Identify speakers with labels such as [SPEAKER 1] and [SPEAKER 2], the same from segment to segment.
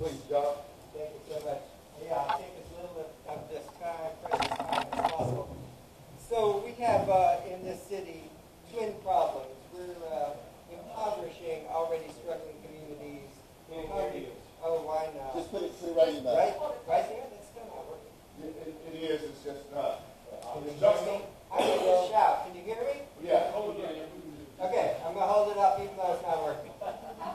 [SPEAKER 1] Please, John.
[SPEAKER 2] Thank you so much. Yeah, I'll take as little of this time, precious time as possible. So we have in this city twin problems. We're impoverishing already struggling communities. Oh, why not?
[SPEAKER 1] Just put it right in the back.
[SPEAKER 2] Right there? That's still not working.
[SPEAKER 1] It is. It's just not.
[SPEAKER 2] Can you hear me? I need to shout. Can you hear me?
[SPEAKER 1] Yeah.
[SPEAKER 2] Okay, I'm going to hold it up even though it's not working.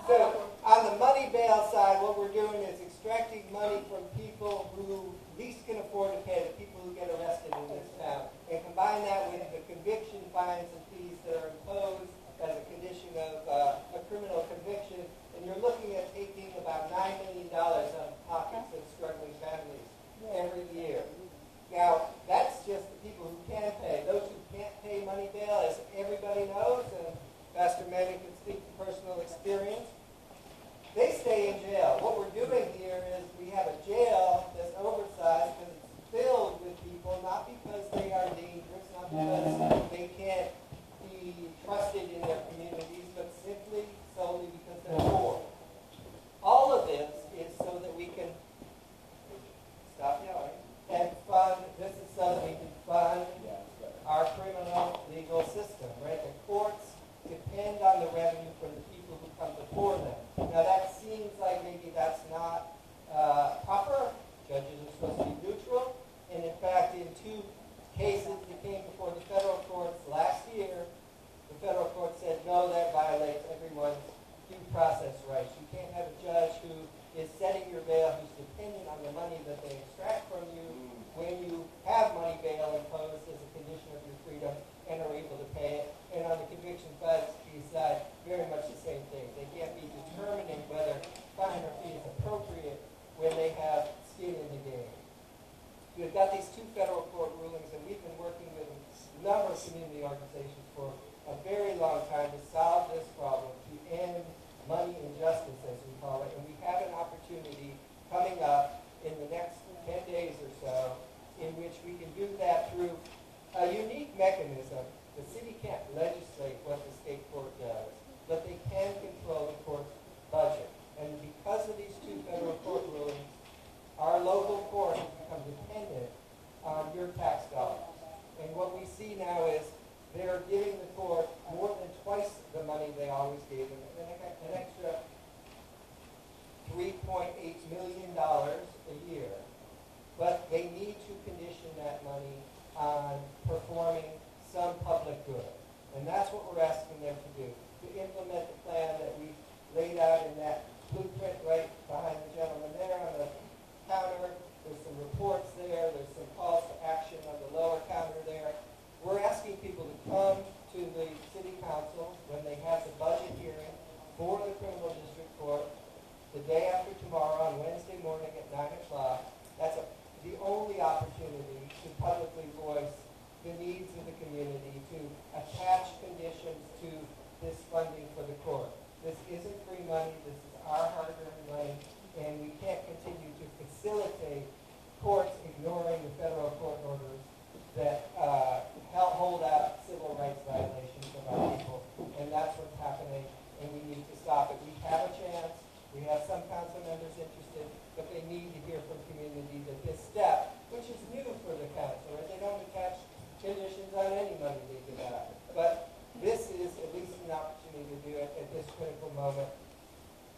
[SPEAKER 2] So on the money bail side, what we're doing is extracting money from people who least can afford to pay, the people who get arrested in this town, and combine that with the conviction fines and fees that are imposed as a condition of a criminal conviction. And you're looking at taking about $9 million out of pockets of struggling families every year. Now, that's just the people who can pay. Those who can't pay money bail, as everybody knows, and Pastor Manning can speak to personal experience, they stay in jail. What we're doing here is we have a jail that's oversized because it's filled with people, not because they are dangerous, not because they can't be trusted in their communities, but simply solely because they're poor. All of this is so that we can stop yelling and fund. This is so that we can fund our criminal legal system, right? The courts depend on the revenue from the people who come before them. Now that seems like maybe that's not proper. Judges are supposed to be neutral. And in fact, in two cases that came before the federal courts last year, the federal court said, no, that violates everyone's due process rights. You can't have a judge who is setting your bail who's dependent on the money that they extract from you when you have money bail imposed as a condition of your freedom and are able to pay it. And on the conviction fee side, very much the same thing. They can't be determining whether fine or fee is appropriate when they have skin in the game. We've got these two federal court rulings, and we've been working with a number of community organizations for a very long time to solve this problem, to end money injustice, as we call it. And we have an opportunity coming up in the next 10 days or so in which we can do that through a unique mechanism. The city can't legislate what the state court does, but they can control the court's budget. And because of these two federal court rulings, our local court has become dependent on your tax dollars. And what we see now is they're giving the court more than twice the money they always gave them, an extra $3.8 million a year. But they need to condition that money on performing some public good. And that's what we're asking them to do, to implement the plan that we laid out in that blueprint right behind the gentleman there on the counter. There's some reports there. There's some calls to action on the lower counter there. We're asking people to come to the city council when they have the budget hearing for the criminal district court the day after tomorrow on Wednesday morning at 9 o'clock. That's the only opportunity to publicly voice the needs of the community, to attach conditions to this funding for the court. This isn't free money. This is our hard-earned money, and we can't continue to facilitate courts ignoring the federal court orders that hold out civil rights violations of our people. And that's what's happening, and we need to stop it. We have a chance. We have some council members interested, but they need to hear from communities at this step, which is new for the council, right? They don't attach conditions on any money they give out. But this is at least an opportunity to do it at this critical moment.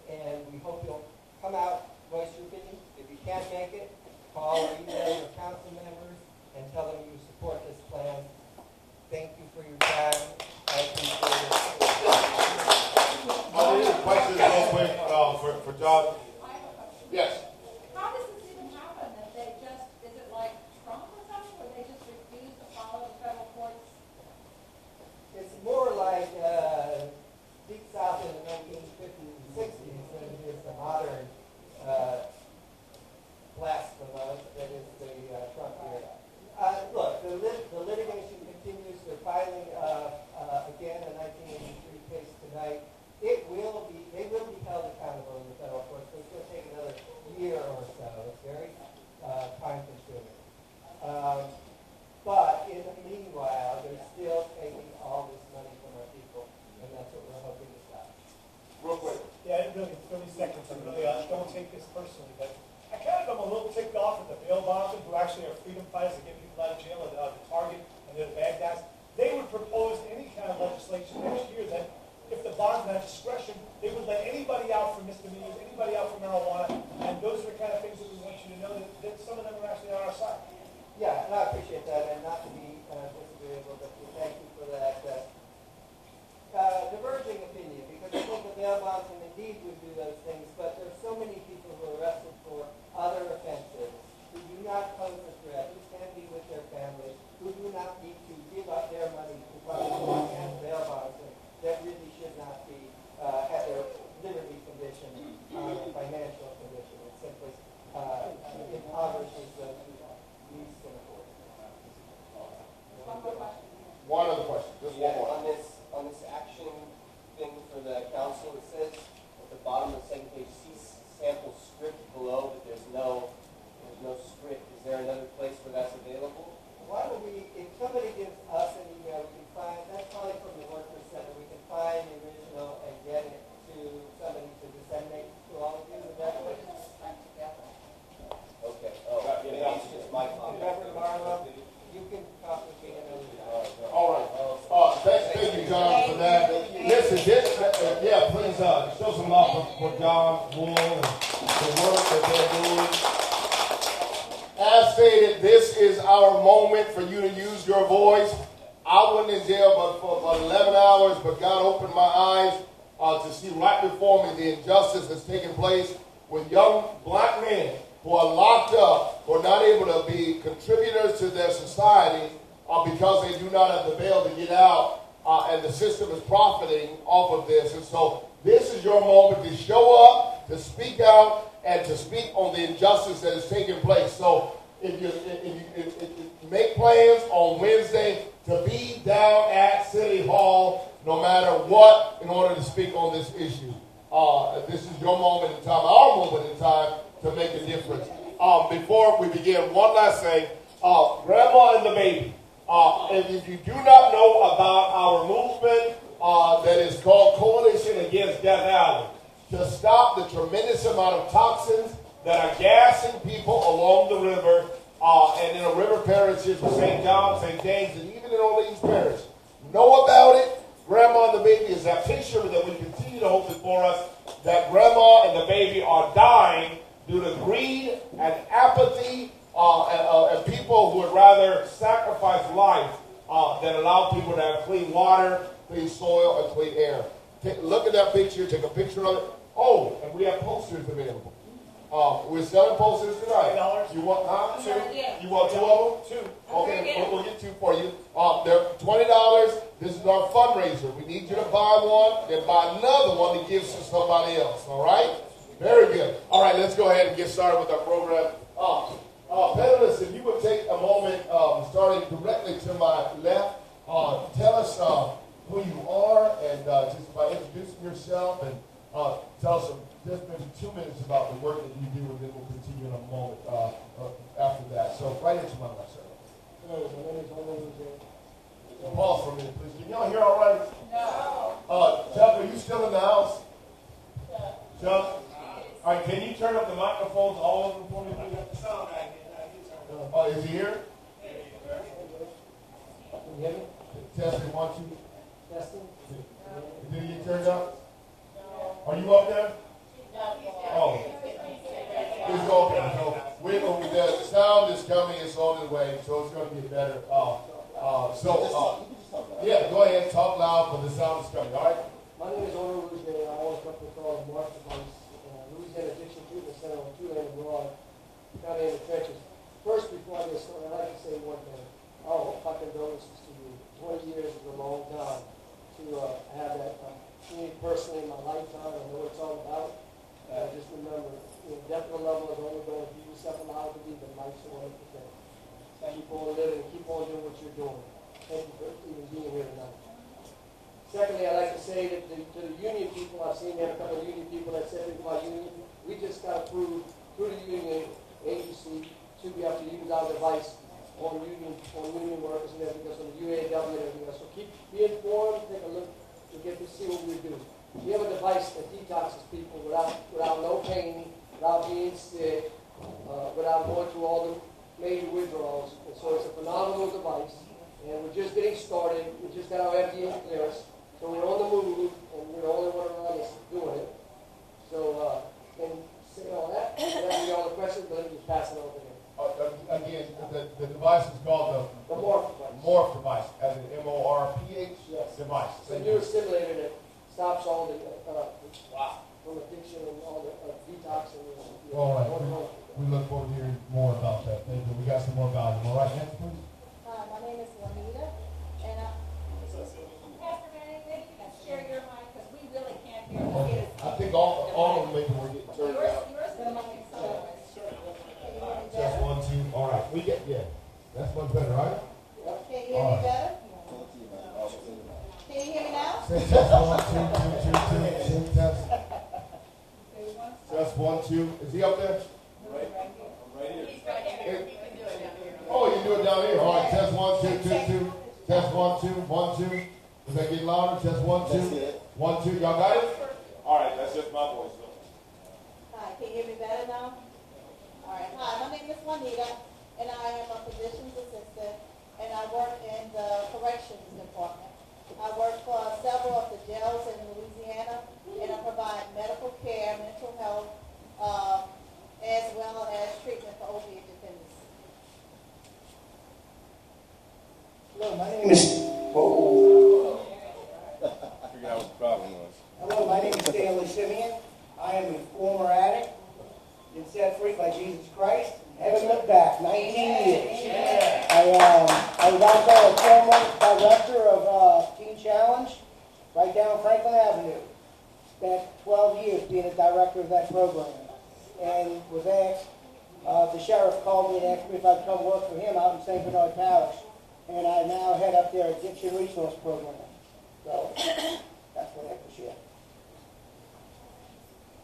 [SPEAKER 2] And we hope you'll come out, voice your opinion. If you can't make it, call or email your council members and tell them you support this plan. Thank you for your time. I appreciate it.
[SPEAKER 1] Questions real quick for John? Yes.
[SPEAKER 3] How does this even happen? That they just, is it like Trump or something, where they just refuse to follow the federal courts?
[SPEAKER 2] It's more like Deep South in the 1950s and 60s than it is the modern blasphemous that is the Trump era. Look, the litigation continues. They're filing again a 1983 case tonight. They will be held accountable in the federal courts. It's going to take another year
[SPEAKER 4] personally, but I kind of am a little ticked off at the bail bondsmen who actually are freedom fighters that get people out of jail, and the target and they're the bad guys. They would propose any kind of legislation next year that if the bondsmen had discretion, they would let anybody out for misdemeanors, anybody out for marijuana, and those are the kind of things that we want you to know that some of them are actually on our side.
[SPEAKER 2] Yeah, and I appreciate that, and not to be disagreeable, but thank you for that diverging opinion, because I think the bail bondsmen indeed would do those things, but there's so many people who are arrested for other offenses who do not pose a threat, who can be with their families, who do not need to give up their money to public and bail bondsmen that really should not be at their liberty condition, financial condition. It simply impoverishes those who least can afford it.
[SPEAKER 1] One other question, just one more.
[SPEAKER 5] On this action thing for the council, it says at the bottom of the second page, see sample script below, but there's no script. Is there another place where that's available?
[SPEAKER 2] Why don't we, if somebody gives us an email, we can find, that's probably from the Workforce Center, we can find the original and get it to somebody to disseminate to all of you. Is that what?
[SPEAKER 5] Okay. Oh, maybe it's just my comment.
[SPEAKER 2] Reverend Marlowe, you can talk with me another time.
[SPEAKER 1] All right. Thank you, John, for that. Listen, please show some love for John Wool and the work that they're doing. As stated, this is our moment for you to use your voice. I wasn't in jail but for about 11 hours, but God opened my eyes to see right before me the injustice that's taking place with young black men who are locked up, who are not able to be contributors to their society because they do not have the bail to get out, and the system is profiting off of this. And so this is your moment to show up, to speak out, and to speak on the injustice that is taking place. So if you make plans on Wednesday to be down at City Hall, no matter what, in order to speak on this issue. This is your moment in time, our moment in time, to make a difference. Before we begin, one last thing. Grandma and the baby. If you do not know about our movement that is called Coalition Against Death Alley, to stop the tremendous amount of toxins that are gassing people along the river, and in the river parishes of St. John, St. James, and even in Orleans Parish. Know about it. Grandma and the baby is that picture that we continue to hold before us, that grandma and the baby are dying due to greed and apathy, and people who would rather sacrifice life than allow people to have clean water, clean soil, and clean air. Look at that picture. Take a picture of it. Oh, and we have posters available. We're selling posters tonight.
[SPEAKER 4] $20.
[SPEAKER 1] You want two?
[SPEAKER 3] Yeah.
[SPEAKER 1] You want two of them?
[SPEAKER 4] Two.
[SPEAKER 1] Okay, we'll get two for you. They're $20. This is our fundraiser. We need you to buy one, then buy another one to give to somebody else. All right? Very good. All right, let's go ahead and get started with our program. Panelists, if you would take a moment, starting directly to my left, tell us who you are, and just by introducing yourself, and tell us just maybe 2 minutes about the work that you do, and then we'll continue in a moment after that. So right into my left, sir.
[SPEAKER 6] Hello, my name is Louisiana.
[SPEAKER 1] Pause for a minute, please. Can y'all hear all right?
[SPEAKER 3] No.
[SPEAKER 1] Chuck, are you still in the house? Chuck? All right, can you turn up the microphones, all of them for me, please? Is he here?
[SPEAKER 6] Can you hear me?
[SPEAKER 1] Testing, 1, 2.
[SPEAKER 6] Testing?
[SPEAKER 1] Did he get turned up? Are you up there? Oh. It's okay. So the sound is coming, it's on the way, so it's going to get better. Yeah, go ahead, talk loud, but the sound is coming, all right?
[SPEAKER 6] My name is Louisiana. I own a company called Morph the Bus, Louisiana Addiction Treatment Center on 280 Broad, County in the Trenches. First, before I get started, I'd like to say one thing. Oh, my condolences to you. 20 years is a long time to have that. Me personally, in my lifetime, I know what it's all about. Just remember, death on a level is only going to give you yourself allowed to be, but life's a wonderful thing. Keep on living and keep on doing what you're doing. Thank you for even being here tonight. Secondly, I'd like to say that to the union people, I've seen there a couple of union people that said things about union. We just got approved through the union agency to be able to use our device on union workers and everything else, on the UAW and everything else. So be informed, take a look, and get to see what we do. We have a device that detoxes people without no pain, without being sick, without going through all the major withdrawals. And so it's a phenomenal device. And we're just getting started. We just got our FDA clearance. So we're on the move, and we're the only one around that's doing it. So, can you say all that? Whatever you all the questions, let me just pass it over to him.
[SPEAKER 1] Again, the device is called
[SPEAKER 6] The Morph device.
[SPEAKER 1] Morph device, as in MORPH
[SPEAKER 6] Yes.
[SPEAKER 1] device.
[SPEAKER 6] It's a new stimulator that stops all the from addiction and all the detox and
[SPEAKER 1] All right. We look forward to hearing more about that. Thank you. We got some more value. All right, next, please.
[SPEAKER 3] My name is Juanita, and Pastor Manning, maybe you can share your mic, because we really can't hear the kids.
[SPEAKER 1] I think all of them maybe were getting turned
[SPEAKER 3] Yours
[SPEAKER 1] out.
[SPEAKER 3] is the mic, so. Can you hear me
[SPEAKER 1] Just
[SPEAKER 3] better?
[SPEAKER 1] 1, 2. All right. We get, yeah. That's much better, right?
[SPEAKER 3] Can you hear me better? Can you hear me now?
[SPEAKER 1] Say test 1, 2, 2, 2, 2. Test. Test 1, 2. Is he up there? Oh, you do it down here. All right. Test 1, 2, 2, 2. Test 1, 2, 1, 2. Is that getting louder? Test 1, 2. 1, 2. Y'all got it?
[SPEAKER 7] All right, that's just my voice, though.
[SPEAKER 3] Hi, can you hear me better now? All right. Hi, my name is Juanita, and I am a physician's assistant, and I work in the corrections department. I work for several of the jails in Louisiana, and I provide medical care, mental health, as well as treatment for opiate dependency.
[SPEAKER 8] Hello, my name is.
[SPEAKER 7] I figured out what the problem was.
[SPEAKER 8] Hello, my name is Stanley Simeon. I am a former addict. Been set free by Jesus Christ. Haven't looked back. 19 years. I was also a former director of Teen Challenge, right down Franklin Avenue. Spent 12 years being a director of that program, and was asked. The sheriff called me and asked me if I'd come work for him out in St. Bernard Parish, and I now head up their addiction resource program. So that's what I have to share.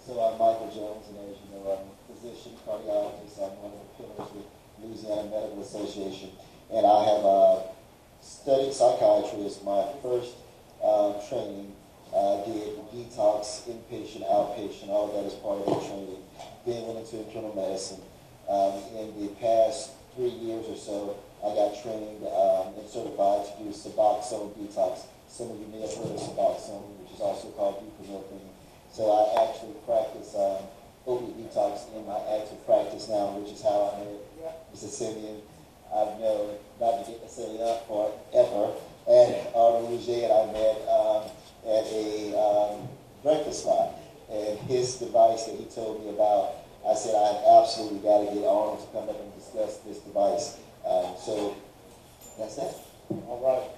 [SPEAKER 9] So I'm Michael Jones, and as you know, I'm a physician, cardiologist. I'm one of the pillars with Louisiana Medical Association, and I have studied psychiatry as my first training. Did detox, inpatient, outpatient, all of that as part of the training. Then went into internal medicine. In the past 3 years or so, I got trained and certified to do Suboxone detox. Some of you may have heard of Suboxone, which is also called buprenorphine. So I actually practice opiate detox in my active practice now, which is how I met Mr. Simeon. I've known, not to get to set it up forever, and Louisiana I met at a breakfast spot. And his device that he told me about, I said I absolutely got to get Arnold to come up and discuss this device. So that's that.
[SPEAKER 1] All right.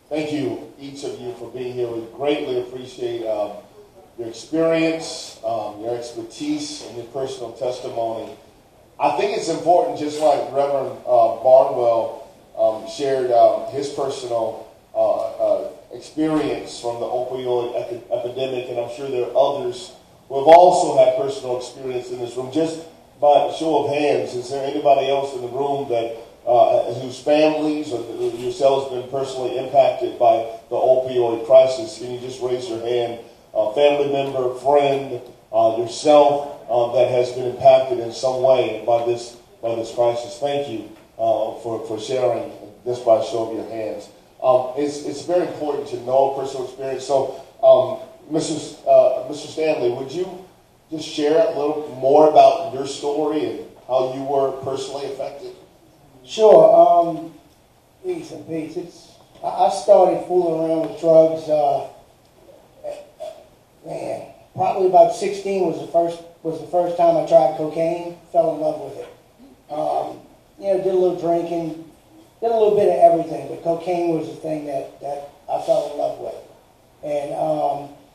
[SPEAKER 1] Thank you, each of you, for being here. We greatly appreciate your experience, your expertise, and your personal testimony. I think it's important, just like Reverend Barnwell shared his personal experience from the opioid epidemic, and I'm sure there are others who have also had personal experience in this room. Just by a show of hands, is there anybody else in the room that whose families or yourselves have been personally impacted by the opioid crisis? Can you just raise your hand? Family member, friend, yourself that has been impacted in some way by this crisis. Thank you for sharing this by a show of your hands. It's very important to know personal experience. So, Mr. Stanley, would you just share a little more about your story and how you were personally affected?
[SPEAKER 8] Sure. Peace and peace. I started fooling around with drugs. Probably about 16 was the first time I tried cocaine. Fell in love with it. Did a little drinking, did a little bit of everything, but cocaine was the thing that I fell in love with. And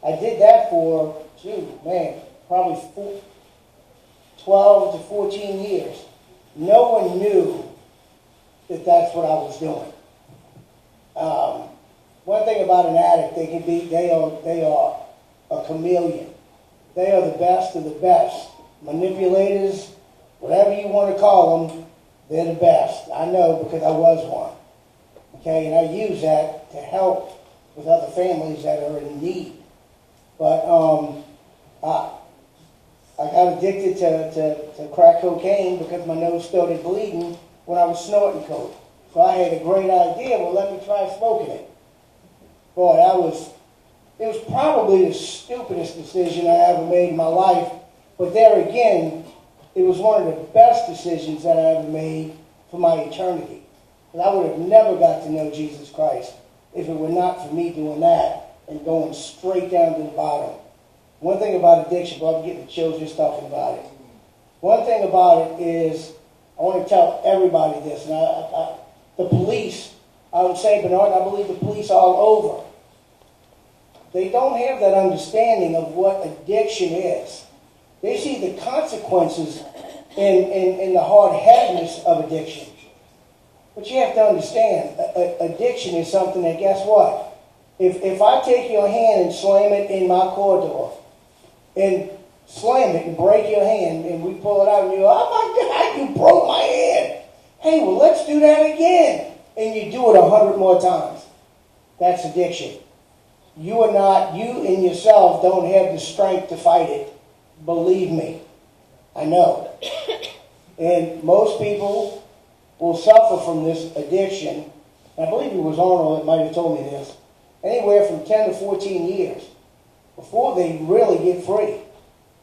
[SPEAKER 8] I did that for, probably 12 to 14 years. No one knew that that's what I was doing. One thing about an addict, they are a chameleon. They are the best of the best. Manipulators, whatever you want to call them, they're the best. I know because I was one. Okay, and I use that to help with other families that are in need. But I got addicted to crack cocaine because my nose started bleeding when I was snorting coke. So I had a great idea, well, let me try smoking it. Boy, it was probably the stupidest decision I ever made in my life, but there again, it was one of the best decisions that I ever made for my eternity. And I would have never got to know Jesus Christ if it were not for me doing that and going straight down to the bottom. One thing about addiction, but I'm getting chills just talking about it. One thing about it is, I want to tell everybody this, and the police, I would say, Bernard, I believe the police all over, they don't have that understanding of what addiction is. They see the consequences in the hard-headedness of addiction. But you have to understand, addiction is something that, guess what? If I take your hand and slam it in my corridor, and slam it and break your hand, and we pull it out, and you go, oh my God, you broke my hand. Hey, well, let's do that again. And you do it 100 more times. That's addiction. You in yourself don't have the strength to fight it. Believe me. I know. And most people will suffer from this addiction. I believe it was Arnold that might have told me this. Anywhere from 10 to 14 years before they really get free.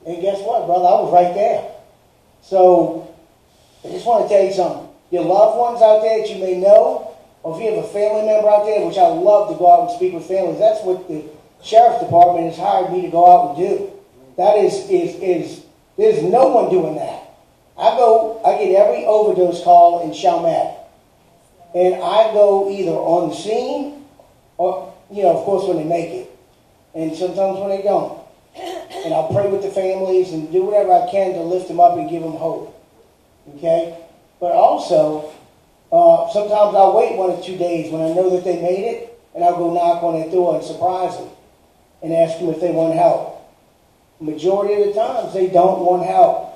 [SPEAKER 8] And guess what, brother? I was right there. So, I just want to tell you something. Your loved ones out there that you may know, or if you have a family member out there, which I love to go out and speak with families, that's what the sheriff's department has hired me to go out and do. That is there's no one doing that. I get every overdose call in Chalmette. And I go either on the scene, or, of course, when they make it. And sometimes when they don't. And I'll pray with the families and do whatever I can to lift them up and give them hope. Okay? But also, sometimes I'll wait 1 or 2 days when I know that they made it, and I'll go knock on their door and surprise them and ask them if they want help. The majority of the times, they don't want help.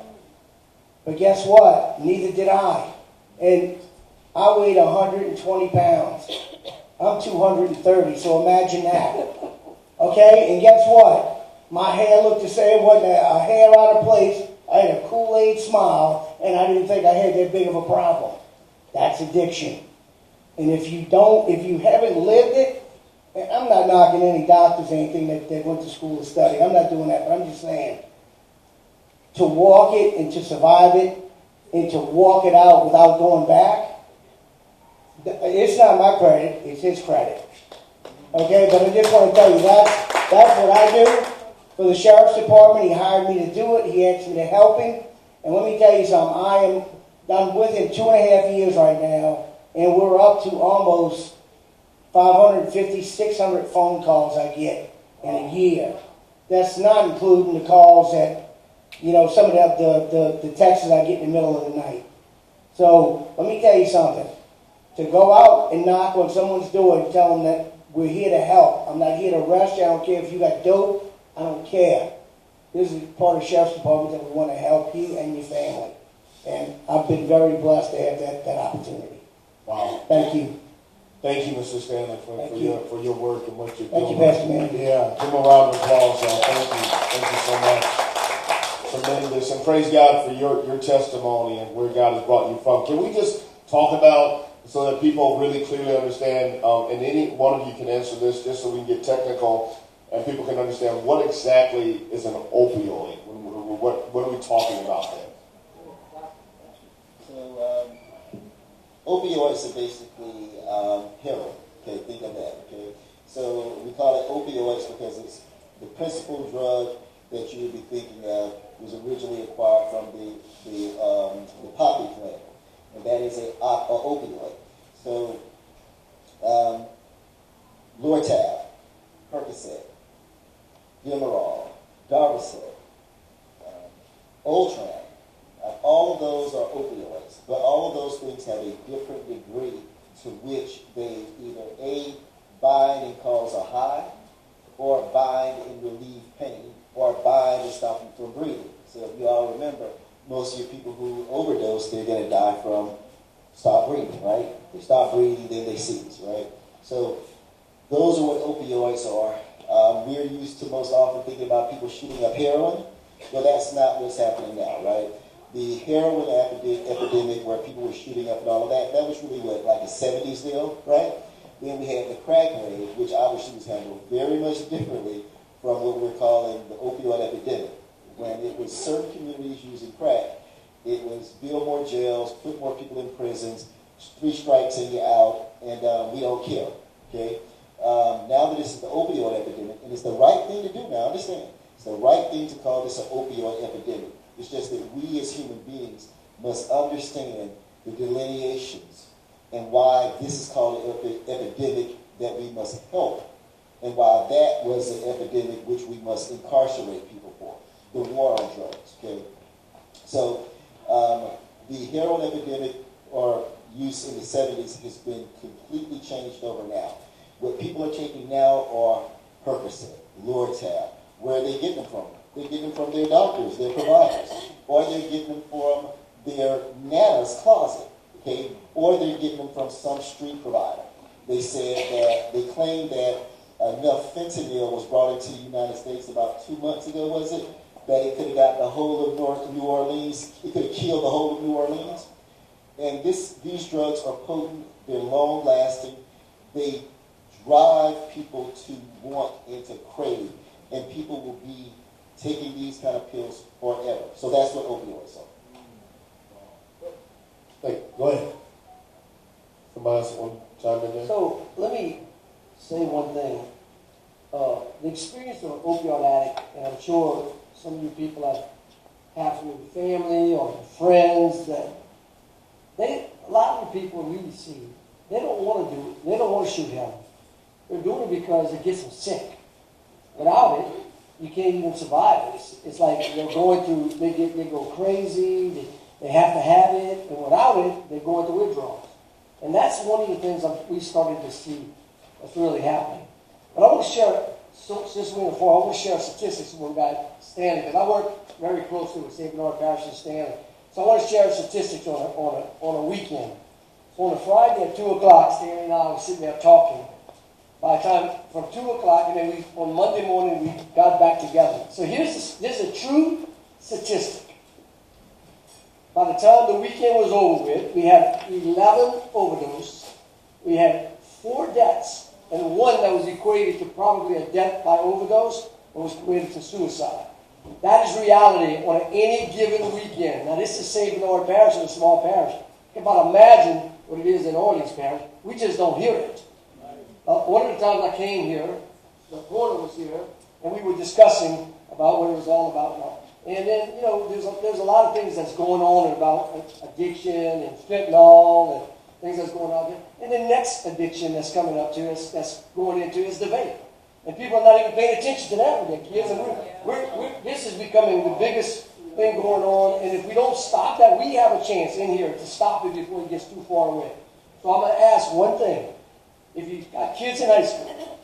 [SPEAKER 8] But guess what? Neither did I. And I weighed 120 pounds. I'm 230, so imagine that. Okay? And guess what? My hair looked the same, wasn't a hair out of place. I had a Kool-Aid smile, and I didn't think I had that big of a problem. That's addiction. And if you haven't lived it, and I'm not knocking any doctors or anything that went to school to study. I'm not doing that, but I'm just saying, to walk it and to survive it and to walk it out without going back, it's not my credit, it's his credit. Okay, but I just want to tell you that's what I do. For the sheriff's department, he hired me to do it. He asked me to help him. And let me tell you something, I'm with him 2.5 years right now, and we're up to almost 550, 600 phone calls I get in a year. That's not including the calls that, some of the texts I get in the middle of the night. So let me tell you something. To go out and knock on someone's door and tell them that we're here to help. I'm not here to arrest you. I don't care if you got dope. I don't care. This is part of the sheriff's department that we want to help you and your family. And I've been very blessed to have that opportunity.
[SPEAKER 1] Wow.
[SPEAKER 8] Thank you.
[SPEAKER 1] Thank you, Mr. Stanley, for your work and what you're doing.
[SPEAKER 8] Thank you, Pastor Man.
[SPEAKER 1] Yeah, give him a round of applause, y'all. Thank you. Thank you so much. Tremendous. And praise God for your testimony and where God has brought you from. Can we just talk about, so that people really clearly understand, and any one of you can answer this just so we can get technical and people can understand what exactly is an opioid? What are we talking about there?
[SPEAKER 9] So, opioids are basically heroin. Okay, think of that. Okay, so we call it opioids because it's the principal drug that you would be thinking of was originally acquired from the poppy plant, and that is an opioid. So, Lortab, Percocet, Demerol, Darvocet, Ultram, all of those are opioids, but all of those things have a different degree to which they either A, bind and cause a high, or bind and relieve pain, or bind and stop them from breathing. So if you all remember, most of your people who overdose, they're going to die from stop breathing, right? They stop breathing, then they seize, right? So those are what opioids are. We're used to most often thinking about people shooting up heroin, Well, that's not what's happening now, right? The heroin epidemic where people were shooting up and all of that, that was really what, like a 70s deal, right? Then we had the crack rage, which obviously was handled very much differently from what we're calling the opioid epidemic. When it was certain communities using crack, it was build more jails, put more people in prisons, 3 strikes and you're out, and we don't care, okay? Now that this is the opioid epidemic, and it's the right thing to do now, understand, it's the right thing to call this an opioid epidemic. It's just that we as human beings must understand the delineations and why this is called an epidemic that we must help, and why that was an epidemic which we must incarcerate people for, the war on drugs, okay? So the heroin epidemic or use in the 70s has been completely changed over now. What people are taking now are Percocet, Lortab. Where are they getting them from? They're getting them from their doctors, their providers, or they're getting them from their nana's closet, okay? Or they're getting them from some street provider. They said that, they claimed that enough fentanyl was brought into the United States about 2 months ago, was it? That it could have got the whole of New Orleans, it could have killed the whole of New Orleans. And these drugs are potent, they're long-lasting, they drive people to want and to crave, and people will be taking these kind of pills forever. So that's what opioids are.
[SPEAKER 1] Hey, go ahead. Somebody else want to chime in there?
[SPEAKER 6] So let me say one thing. The experience of an opioid addict, and I'm sure some of you people have from your family or your friends, that a lot of the people we see, they don't want to do it. They don't want to shoot heroin. They're doing it because it gets them sick. Without it, you can't even survive. It's like they're going through, they go crazy, they have to have it, and without it, they go into withdrawals. And that's one of the things we started to see that's really happening. But I want to share, since we're in the floor, I want to share statistics with one guy, Stanley, because I work very closely with St. Bernard Parish and Stanley. So I want to share statistics on a weekend. So on a Friday at 2 o'clock, Stanley and I were sitting there talking. By the time, from 2 o'clock, and then on Monday morning, we got back together. So here's a true statistic. By the time the weekend was over with, we had 11 overdoses. We had 4 deaths, and one that was equated to probably a death by overdose, and was equated to suicide. That is reality on any given weekend. Now, this is St. Bernard Parish, a small parish. You can about imagine what it is in Orleans Parish. We just don't hear it. One of the times I came here, the porter was here, and we were discussing about what it was all about now. And then, there's a lot of things that's going on about addiction and fentanyl and things that's going on there. And the next addiction that's coming up to us, that's going into, is the vape. And people are not even paying attention to that with their kids. And this is becoming the biggest thing going on. And if we don't stop that, we have a chance in here to stop it before it gets too far away. So I'm going to ask one thing. If you've got kids in high school,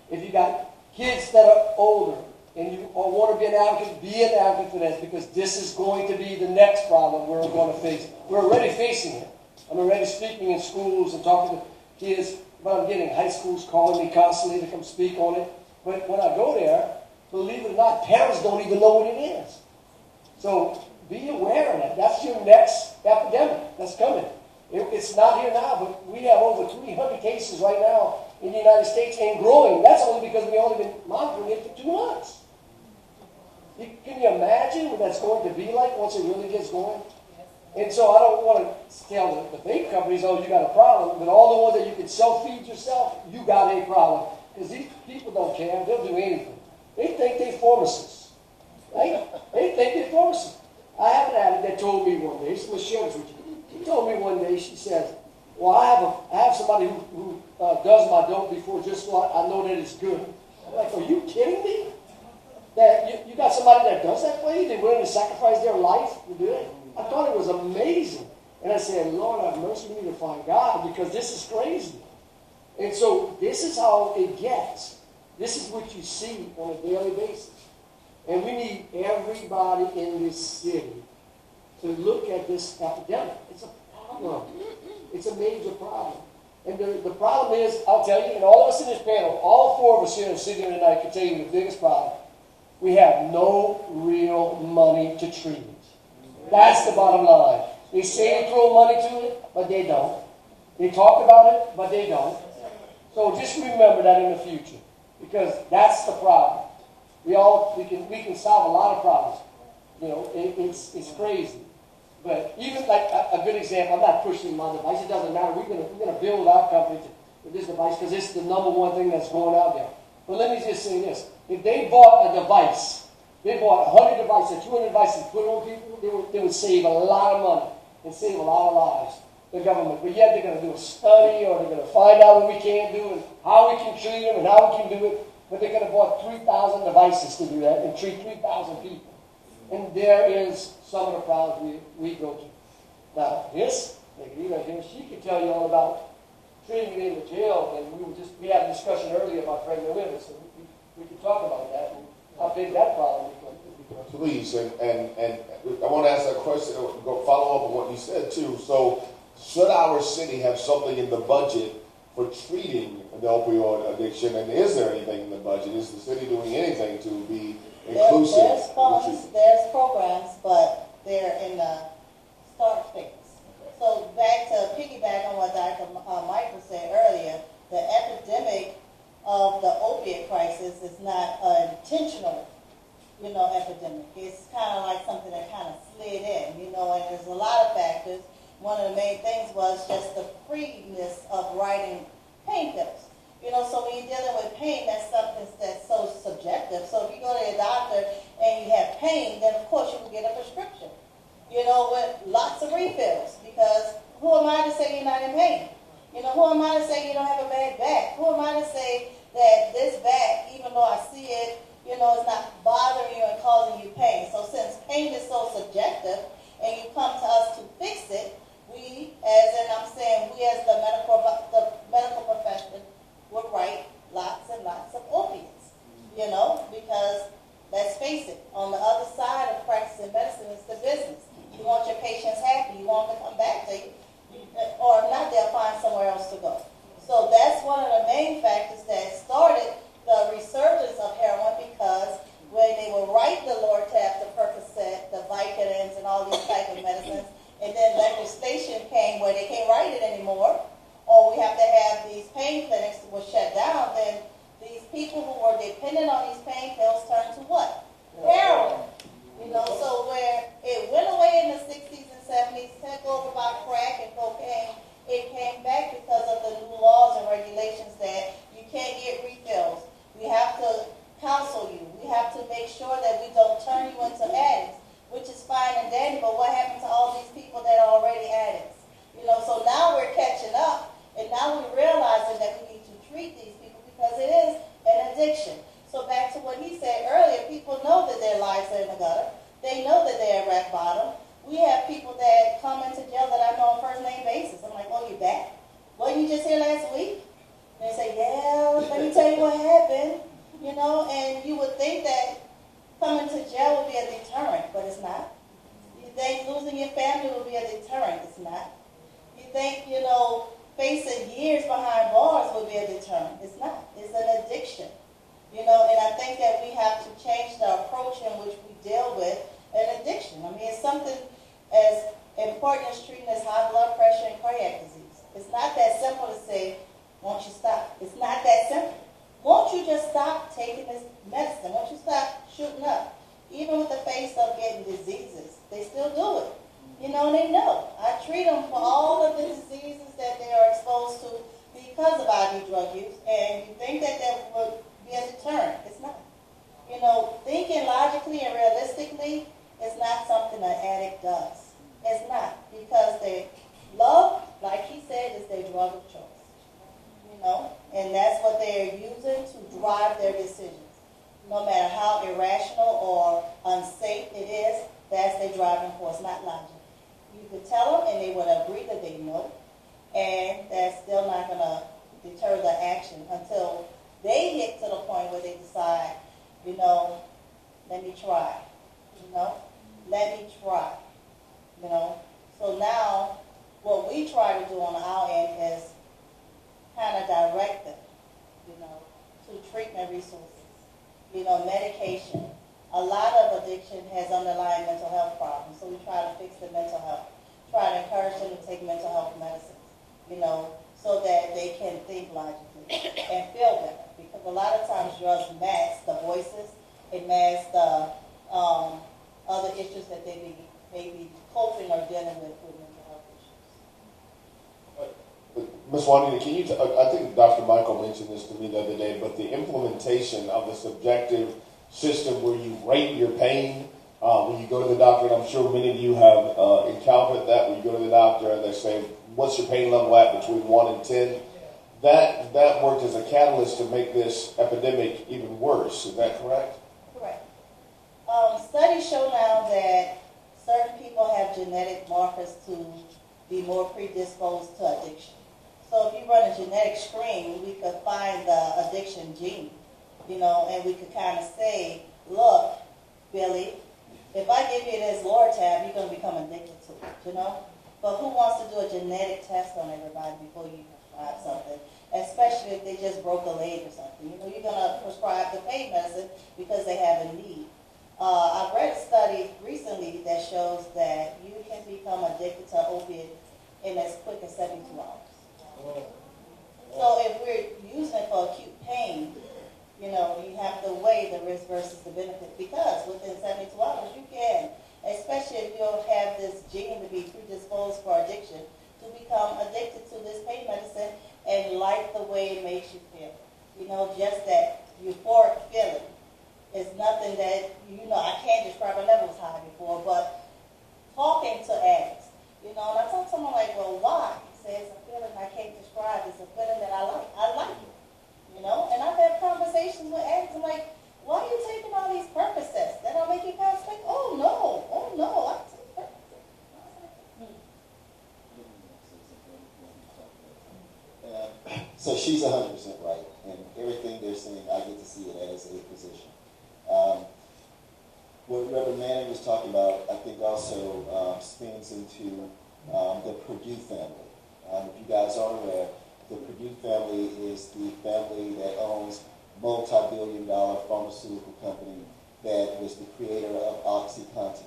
[SPEAKER 6] if you've got kids that are older, and you want to be an advocate for that, because this is going to be the next problem we're going to face. We're already facing it. I'm already speaking in schools and talking to kids, but I'm getting high schools calling me constantly to come speak on it. But when I go there, believe it or not, parents don't even know what it is. So be aware of that. That's your next epidemic that's coming. It's not here now, but we have over 300 cases right now in the United States and growing. That's only because we've only been monitoring it for 2 months. Can you imagine what that's going to be like once it really gets going? And so I don't want to tell the vape companies, oh, you got a problem, but all the ones that you can self-feed yourself, you got a problem. Because these people don't care. They'll do anything. They think they're pharmacists. Right? They think they're pharmacists. I have an addict that told me one day, let's share this with you. She told me one day, she says, well, I have somebody who does my dope before just so I know that it's good. I'm like, are you kidding me? That you got somebody that does that for you? They're willing to sacrifice their life to do it? I thought it was amazing. And I said, Lord, have mercy, we need to find God, because this is crazy. And so this is how it gets. This is what you see on a daily basis. And we need everybody in this city to look at this epidemic. It's a problem. It's a major problem. And the problem is, I'll tell you, and all of us in this panel, all 4 of us here sitting here tonight can tell you the biggest problem. we have no real money to treat it. That's the bottom line. They say they throw money to it, but they don't. They talk about it, but they don't. So just remember that in the future, because that's the problem. We can solve a lot of problems. You know, it's crazy. But even like a good example, I'm not pushing my device. It doesn't matter. We're gonna build our company with this device because it's the number one thing that's going out there. But let me just say this: if they bought a device, they bought 100 devices, 200 devices, put on people, they would save a lot of money and save a lot of lives. The government, but yet they're going to do a study, or they're going to find out what we can't do and how we can treat them and how we can do it. But they're going to buy 3,000 devices to do that and treat 3,000 people. And there is some of the problems we go to. Now, this lady right here, she can tell you all about treating it in the jail. And we had a discussion earlier about pregnant women, so we can talk about that and how big that problem is.
[SPEAKER 1] Please, and I want to ask that question, go follow up on what you said too. So, should our city have something in the budget for treating the opioid addiction? And is there anything in the budget? Is the city doing anything to be inclusive?
[SPEAKER 3] There's funds, there's programs, but they're in the start phase. So back to piggyback on what Dr. Michael said earlier, the epidemic of the opiate crisis is not an intentional, epidemic. It's kind of like something that kind of slid in, and there's a lot of factors. One of the main things was just the freeness of writing painkillers. So when you're dealing with pain, that's something that's so subjective. So if you go to a doctor and you have pain, then of course you will get a prescription, with lots of refills. Because who am I to say you're not in pain? Who am I to say you don't have a bad back? Who am I to say that this back, even though I see it, is not bothering you and causing you pain? So since pain is so subjective and you come to us to fix it, we as the medical profession would write lots and lots of opiates, because let's face it, on the other side of practicing medicine is the business. You want your patients happy, you want them to come back to you, or if not, they'll find somewhere else to go. So that's one of the main factors that started the resurgence of heroin, because when they would write the Lortab, the Percocet, the Vicodins, and all these type of medicines, and then legislation came where they can't write it anymore, or we have to have these pain clinics that were shut down, then these people who were dependent on these pain pills turned to what? Heroin. So where it went away in the 60s and 70s, took over by crack and cocaine, it came back because of the new laws and regulations that you can't get refills. We have to counsel you. We have to make sure that we don't turn you into addicts, which is fine and dandy, but what happened to all these people that are already addicts? So now we're catching up, and now we're realizing that we need to treat these people because it is an addiction. So back to what he said earlier, people know that their lives are in the gutter. They know that they're at rock bottom. We have people that come into jail that I know on first name basis. I'm like, oh, you back? Wasn't you just here last week? And they say, yeah, let me tell you what happened. And you would think that coming to jail would be a deterrent, but it's not. You think losing your family would be a deterrent, it's not. You think, facing years behind bars would be a deterrent, it's not. It's an addiction. And I think that we have to change the approach in which we deal with an addiction. I mean, it's something as important as treating as high blood pressure and cardiac disease. It's not that simple to say, won't you stop? It's not that simple. Won't you just stop taking this medicine? Won't you stop shooting up? Even with the face of getting diseases, they still do it. And they know. I treat them for all of the diseases that they are exposed to because of IV drug use. And you think that would be a deterrent. It's not. Thinking logically and realistically is not something an addict does. It's not. Because love, like he said, is their drug of choice. And that's what they're using to drive their decisions. No matter how irrational or unsafe it is, that's their driving force, not logic. You could tell them and they would agree that they know, and that's still not going to deter the action until they get to the point where they decide, let me try, let me try, So now what we try to do on our end is kind of direct them, to treatment resources, medication, a lot of addiction has underlying mental health problems, so we try to fix the mental health. Try to encourage them to take mental health medicines, so that they can think logically and feel better. Because a lot of times drugs mask the voices, it masks the other issues that they may be coping or dealing with mental health issues.
[SPEAKER 1] Ms. Juanita, can you, I think Dr. Michael mentioned this to me the other day, but the implementation of the subjective system where you rate your pain when you go to the doctor, and I'm sure many of you have encountered that when you go to the doctor and they say, what's your pain level at between 1 and 10? That worked as a catalyst to make this epidemic even worse. Is that correct?
[SPEAKER 3] Correct. Studies show now that certain people have genetic markers to be more predisposed to addiction. So if you run a genetic screen, we could find the addiction gene, and we could kind of say, look, Billy, if I give you this Lortab, you're going to become addicted to it, But who wants to do a genetic test on everybody before you prescribe something, especially if they just broke a leg or something? You're going to prescribe the pain medicine because they have a need. I've read a study recently that shows that you can become addicted to opiate in as quick as 72 hours. So if we're using it for acute pain, you have to weigh the risk versus the benefit, because within 72 hours you can, especially if you have this gene to be predisposed for addiction, to become addicted to this pain medicine and like the way it makes you feel. Just that euphoric feeling is nothing that, I can't describe. I never was high before, but talking to addicts, and I told someone like, well, why? He says, it's a feeling I can't describe. It's a feeling that I like. I like it. And I've had conversations with addicts. I'm like, why are you taking all these Percocets? That'll make you pass away? Oh no, I take Percocets.
[SPEAKER 9] So she's 100% right, and everything they're saying, I get to see it as a physician. What Reverend Manning was talking about, I think also spins into the Purdue family. If you guys are aware, the Purdue family is the family that owns multi-billion-dollar pharmaceutical company that was the creator of OxyContin.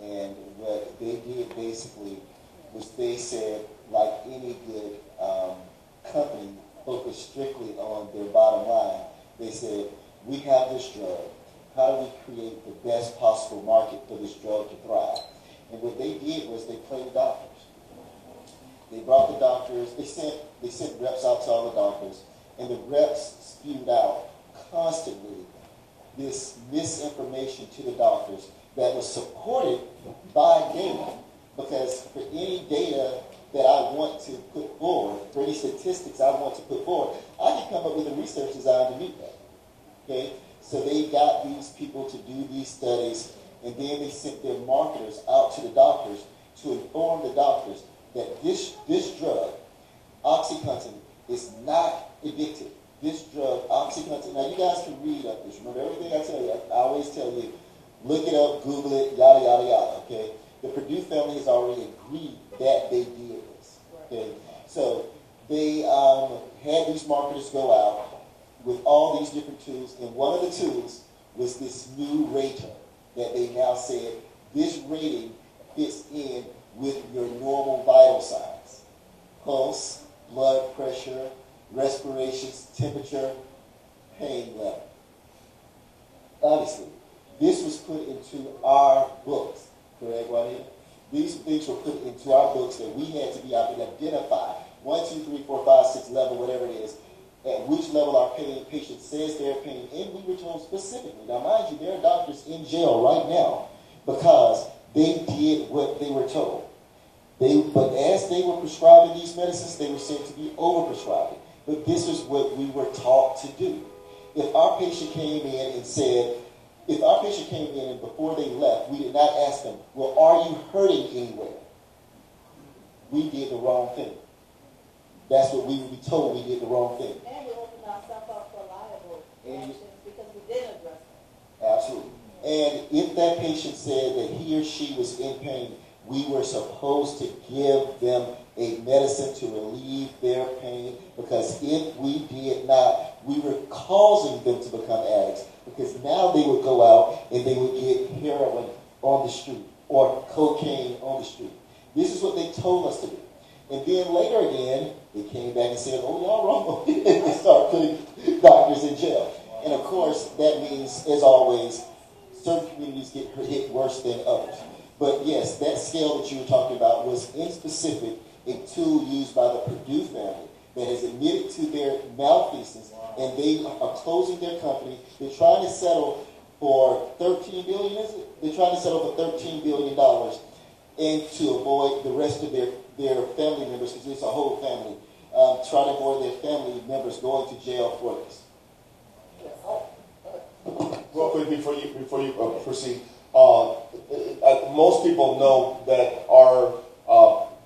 [SPEAKER 9] And what they did basically was they said, like any good company focused strictly on their bottom line, they said, we have this drug. How do we create the best possible market for this drug to thrive? And what they did was they played doctors. They brought the doctors, they sent reps out to all the doctors, and the reps spewed out constantly this misinformation to the doctors that was supported by data. Because for any data that I want to put forward, for any statistics I want to put forward, I can come up with a research design to meet that. Okay? So they got these people to do these studies, and then they sent their marketers out to the doctors to inform the doctors that this drug, OxyContin, is not addictive. This drug, OxyContin, now you guys can read up this. Remember everything I tell you, I always tell you, look it up, Google it, yada, yada, yada, okay? The Purdue family has already agreed that they did this, okay? So they had these marketers go out with all these different tools, and one of the tools was this new rater that they now said, this rating fits in with your normal vital signs. Pulse, blood pressure, respirations, temperature, pain level. Honestly, this was put into our books, correct, Juanita? These things were put into our books that we had to be able to identify 1, 2, 3, 4, 5, 6 level, whatever it is, at which level our patient says they're pain, and we were told specifically. Now, mind you, there are doctors in jail right now because they did what they were told. But as they were prescribing these medicines, they were said to be overprescribing. But this is what we were taught to do. If our patient came in and before they left, we did not ask them, well, are you hurting anywhere? We did the wrong thing. That's what we would be told, we did the wrong thing.
[SPEAKER 3] And we opened ourselves up for liable actions because we didn't address it.
[SPEAKER 9] Absolutely. And if that patient said that he or she was in pain, we were supposed to give them a medicine to relieve their pain, because if we did not, we were causing them to become addicts because now they would go out and they would get heroin on the street or cocaine on the street. This is what they told us to do. And then later again, they came back and said, oh, y'all wrong. And they started putting doctors in jail. And of course, that means, as always, certain communities get hit worse than others. But yes, that scale that you were talking about was in specific a tool used by the Purdue family that has admitted to their malfeasance, and they are closing their company. They're trying to settle for $13 billion, is it? They're trying to settle for $13 billion and to avoid the rest of their family members, because it's a whole family, try to avoid their family members going to jail for this.
[SPEAKER 1] Real quick before you proceed, most people know that our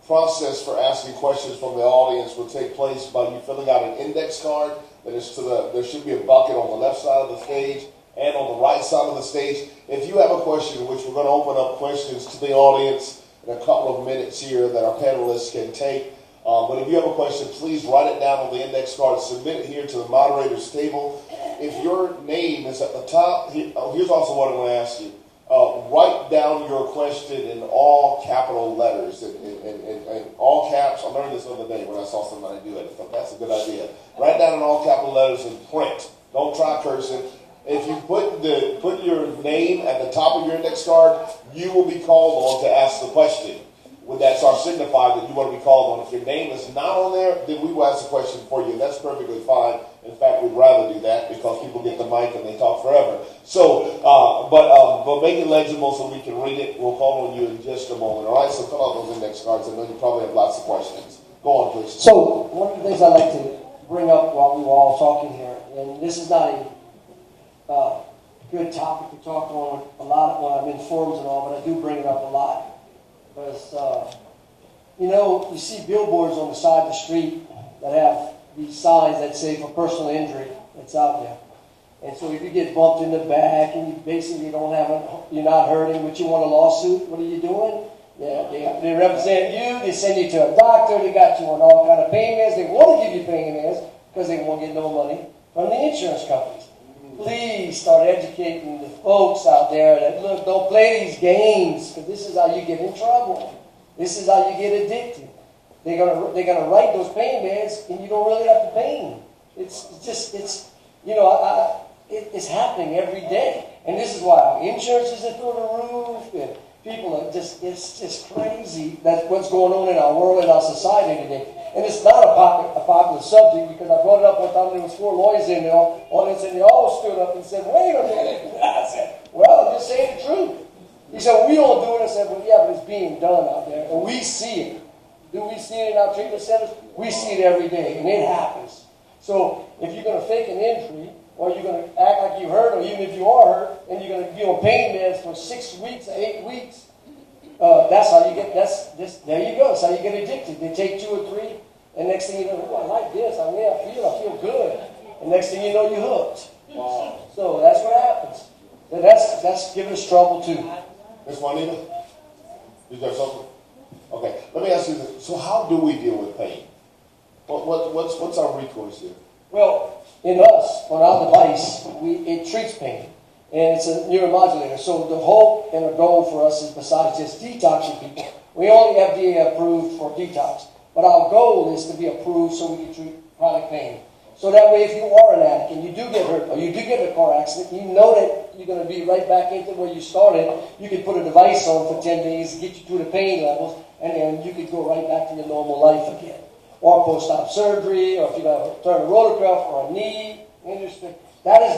[SPEAKER 1] process for asking questions from the audience will take place by you filling out an index card that is there should be a bucket on the left side of the stage and on the right side of the stage. If you have a question, which we're going to open up questions to the audience in a couple of minutes here that our panelists can take. But if you have a question, please write it down on the index card, submit it here to the moderator's table. If your name is at the top, here's also what I'm going to ask you. Write down your question in all capital letters and all caps. I learned this the other day when I saw somebody do it. I thought that's a good idea. Write down in all capital letters and print. Don't try cursing. If you put your name at the top of your index card, you will be called on to ask the question. That's our signifier that you want to be called on. If your name is not on there, then we will ask the question for you. That's perfectly fine. In fact, we'd rather do that because people get the mic and they talk forever. So, but make it legible so we can read it. We'll call on you in just a moment. All right, so fill out those index cards. I know you probably have lots of questions. Go on, please.
[SPEAKER 6] So, one of the things I like to bring up while we were all talking here, and this is not a good topic to talk on a lot when I'm in forums and all, but I do bring it up a lot. Because, you see billboards on the side of the street that have these signs that say for personal injury that's out there. And so if you get bumped in the back and you basically you're not hurting, but you want a lawsuit, what are you doing? Yeah, they represent you, they send you to a doctor, they got you on all kind of pain meds, they want to give you pain meds because they won't get no money from the insurance companies. Please start educating the folks out there that, look, don't play these games because this is how you get in trouble. This is how you get addicted. They're gonna write those pain meds and you don't really have the pain. It's happening every day. And this is why insurances are through the roof and people are it's just crazy that's what's going on in our world and our society today. And it's not a popular subject because I brought it up one time and there was 4 lawyers in the audience and they all stood up and said, wait a minute. I said, well, I'm just saying the truth. He said, well, we don't do it. I said, well, yeah, but it's being done out there and we see it. Do we see it in our treatment centers? We see it every day and it happens. So if you're going to fake an injury or you're going to act like you hurt or even if you are hurt and you're going to be on pain meds for 6 weeks or 8 weeks, that's how you get, there you go. That's how you get addicted. They take 2 or 3, and next thing you know, oh, I like this. I feel good. And next thing you know, you're hooked. Wow. So that's what happens. And that's giving us trouble too.
[SPEAKER 1] Ms. Juanita, you got something? Okay, let me ask you this. So how do we deal with pain? What's our recourse here?
[SPEAKER 6] Well, in us, on our device, it treats pain. And it's a neuromodulator. So the hope and the goal for us is, besides just detoxing people, we only FDA approved for detox. But our goal is to be approved so we can treat chronic pain. So that way, if you are an addict and you do get hurt or you do get in a car accident, you know that you're going to be right back into where you started. You can put a device on for 10 days, get you to the pain levels, and then you could go right back to your normal life again. Or post-op surgery, or if you got to turn a rotor cuff or a knee industry. That is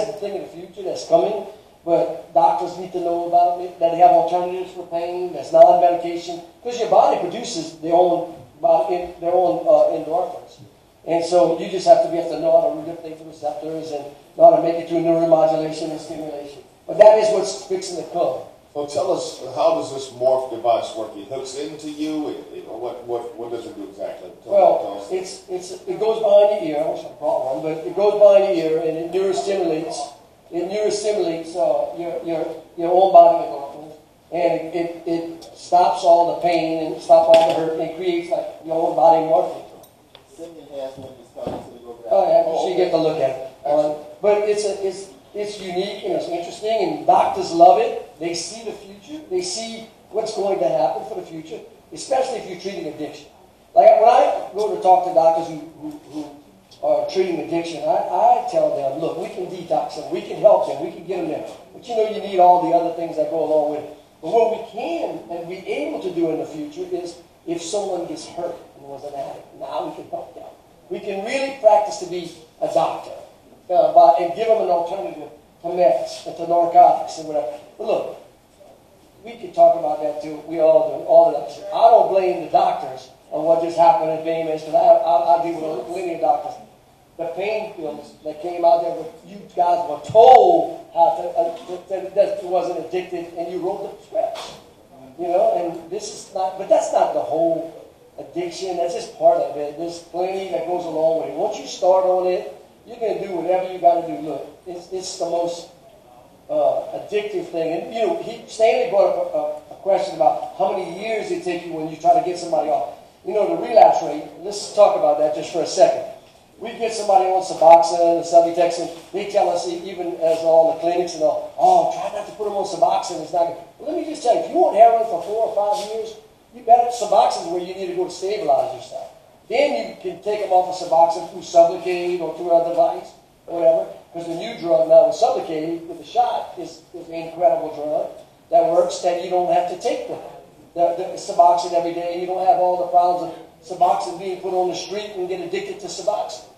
[SPEAKER 6] the thing of the future that's coming. But doctors need to know about it, that they have alternatives for pain, that's non-medication, because your body produces their own endorphins. And so you just have to know how to manipulate the receptors and know how to make it through neuromodulation and stimulation. But that is what's fixing the come.
[SPEAKER 1] Well, tell us, how does this Morph device work? It hooks into you, what does it do exactly?
[SPEAKER 6] Well, it goes behind your ear. I wish I brought one, but it goes behind your ear and it neurostimulates. It neurostimulates your own body endorphins, and it stops all the pain and stops all the hurt and creates like your own body endorphins.
[SPEAKER 9] Singing has when you start to the Oh,
[SPEAKER 6] yeah, you should get to look at it. But it's unique and it's interesting, and doctors love it. They see the future. They see what's going to happen for the future, especially if you're treating addiction. Like when I go to talk to doctors who are treating addiction, I tell them, look, we can detox them, we can help them, we can get them there. But you know, you need all the other things that go along with it. But what we can and be able to do in the future is if someone gets hurt and was an addict, now we can help them. We can really practice to be a doctor and give them an alternative to meds and to narcotics and whatever. But look, we could talk about that too. We all do, all the doctors. I don't blame the doctors on what just happened in Famous, because I deal with plenty of doctors. The pain pills that came out there, you guys were told how that wasn't addicted, and you wrote the prescription. You know, and this is not, but that's not the whole addiction. That's just part of it. There's plenty that goes along with it. Once you start on it, you're going to do whatever you got to do. Look, it's the most addictive thing. And, you know, Stanley brought up a question about how many years it takes you when you try to get somebody off. You know, the relapse rate, let's talk about that just for a second. We get somebody on Suboxone, Subutex, and they tell us, even as all the clinics and all, oh, try not to put them on Suboxone. It's not good. Well, let me just tell you, if you want heroin for 4 or 5 years, you better, Suboxone is where you need to go to stabilize yourself. Then you can take them off of Suboxone through Sublocade or through a device or whatever, because the new drug now with Sublocade, with the shot, is an incredible drug that works, that you don't have to take the Suboxone every day, and you don't have all the problems of Suboxone being put on the street and get addicted to Suboxone.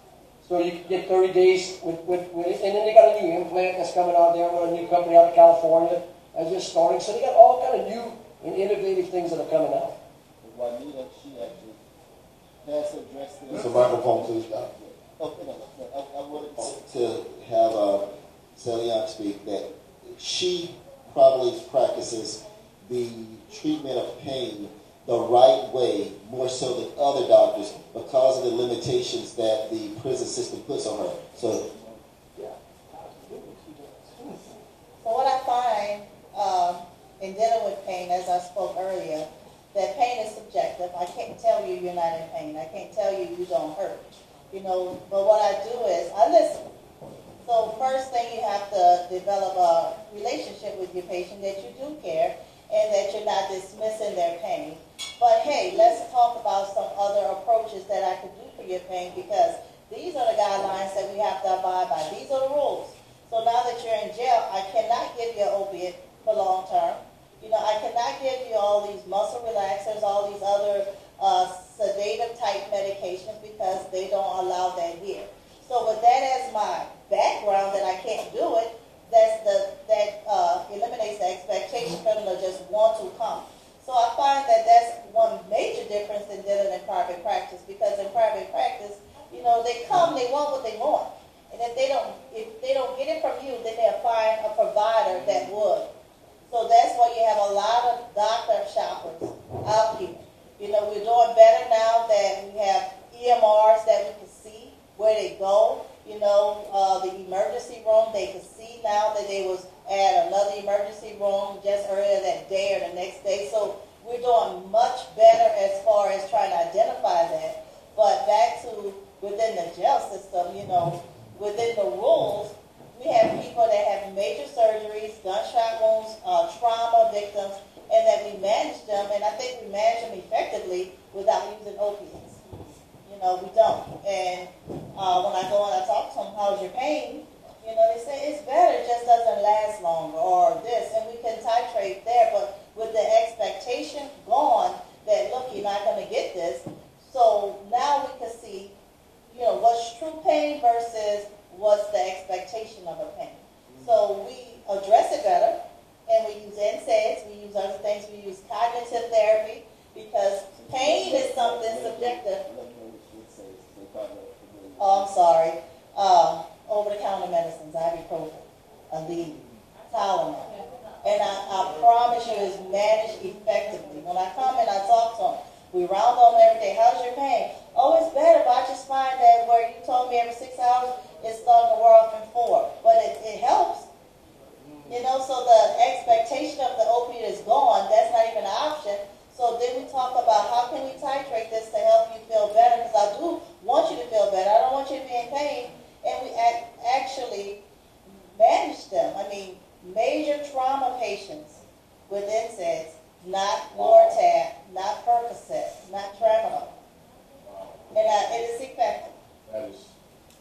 [SPEAKER 6] So you can get 30 days with it. And then they got a new implant that's coming out there with a new company out of California that's just starting. So they got all kind of new and innovative things that are coming out.
[SPEAKER 9] Juanita, she actually has addressed this.
[SPEAKER 1] It's a microphone, please, Doc.
[SPEAKER 9] Okay, no. I wanted to have Celia speak that she probably practices the treatment of pain the right way, more so than other doctors, because of the limitations that the prison system puts on her. So
[SPEAKER 3] what I find in dealing with pain, as I spoke earlier, that pain is subjective. I can't tell you you're not in pain. I can't tell you you don't hurt. You know, but what I do is I listen. So first thing, you have to develop a relationship with your patient that you do care and that you're not dismissing their pain. But hey, let's talk about some other approaches that I could do for your pain, because these are the guidelines that we have to abide by. These are the rules. So now that you're in jail, I cannot give you an opiate for long term. You know, I cannot give you all these muscle relaxers, all these other sedative type medications, because they don't allow that here. So with that as my background that I can't do it, that eliminates the expectation for them to just want to come. So I find that that's one major difference in dealing in private practice, because in private practice, you know, they come, they want what they want. And if they don't get it from you, then they'll find a provider that would. So that's why you have a lot of doctor shoppers out here. You know, we're doing better now that we have EMRs that we can see where they go. You know, the emergency room, they can see now that they was at another emergency room just earlier that day or the next day. So we're doing much better as far as trying to identify that. But back to within the jail system, you know, within the rules, we have people that have major surgeries, gunshot wounds, trauma victims, and that we manage them, and I think we manage them effectively without using opiates. You know, we don't. And when I go and I talk to them, how's your pain? You know, they say it's better, it just doesn't last longer, or this, and we can titrate there, but with the expectation gone that, look, you're not going to get this, so now we can see, you know, what's true pain versus what's the expectation of a pain. So we address it better, and we use NSAIDs, we use other things, we use cognitive therapy, because pain is something subjective. Oh, I'm sorry. Over-the-counter medicines, ibuprofen, Aleve, Tylenol. And I promise you it's managed effectively. When I come and I talk to them, we round on them every day. How's your pain? Oh, it's better, but I just find that where you told me every 6 hours, it's starting to wear off in 4. But it helps. You know, so the expectation of the opiate is gone. That's not even an option. So then we talk about how can we titrate this to help you feel better, because I do want you to feel better. I don't want you to be in pain. And we actually manage them. I mean, major trauma patients with NSAIDs, not Lortab, not Percocet, not Tramadol. And it is effective.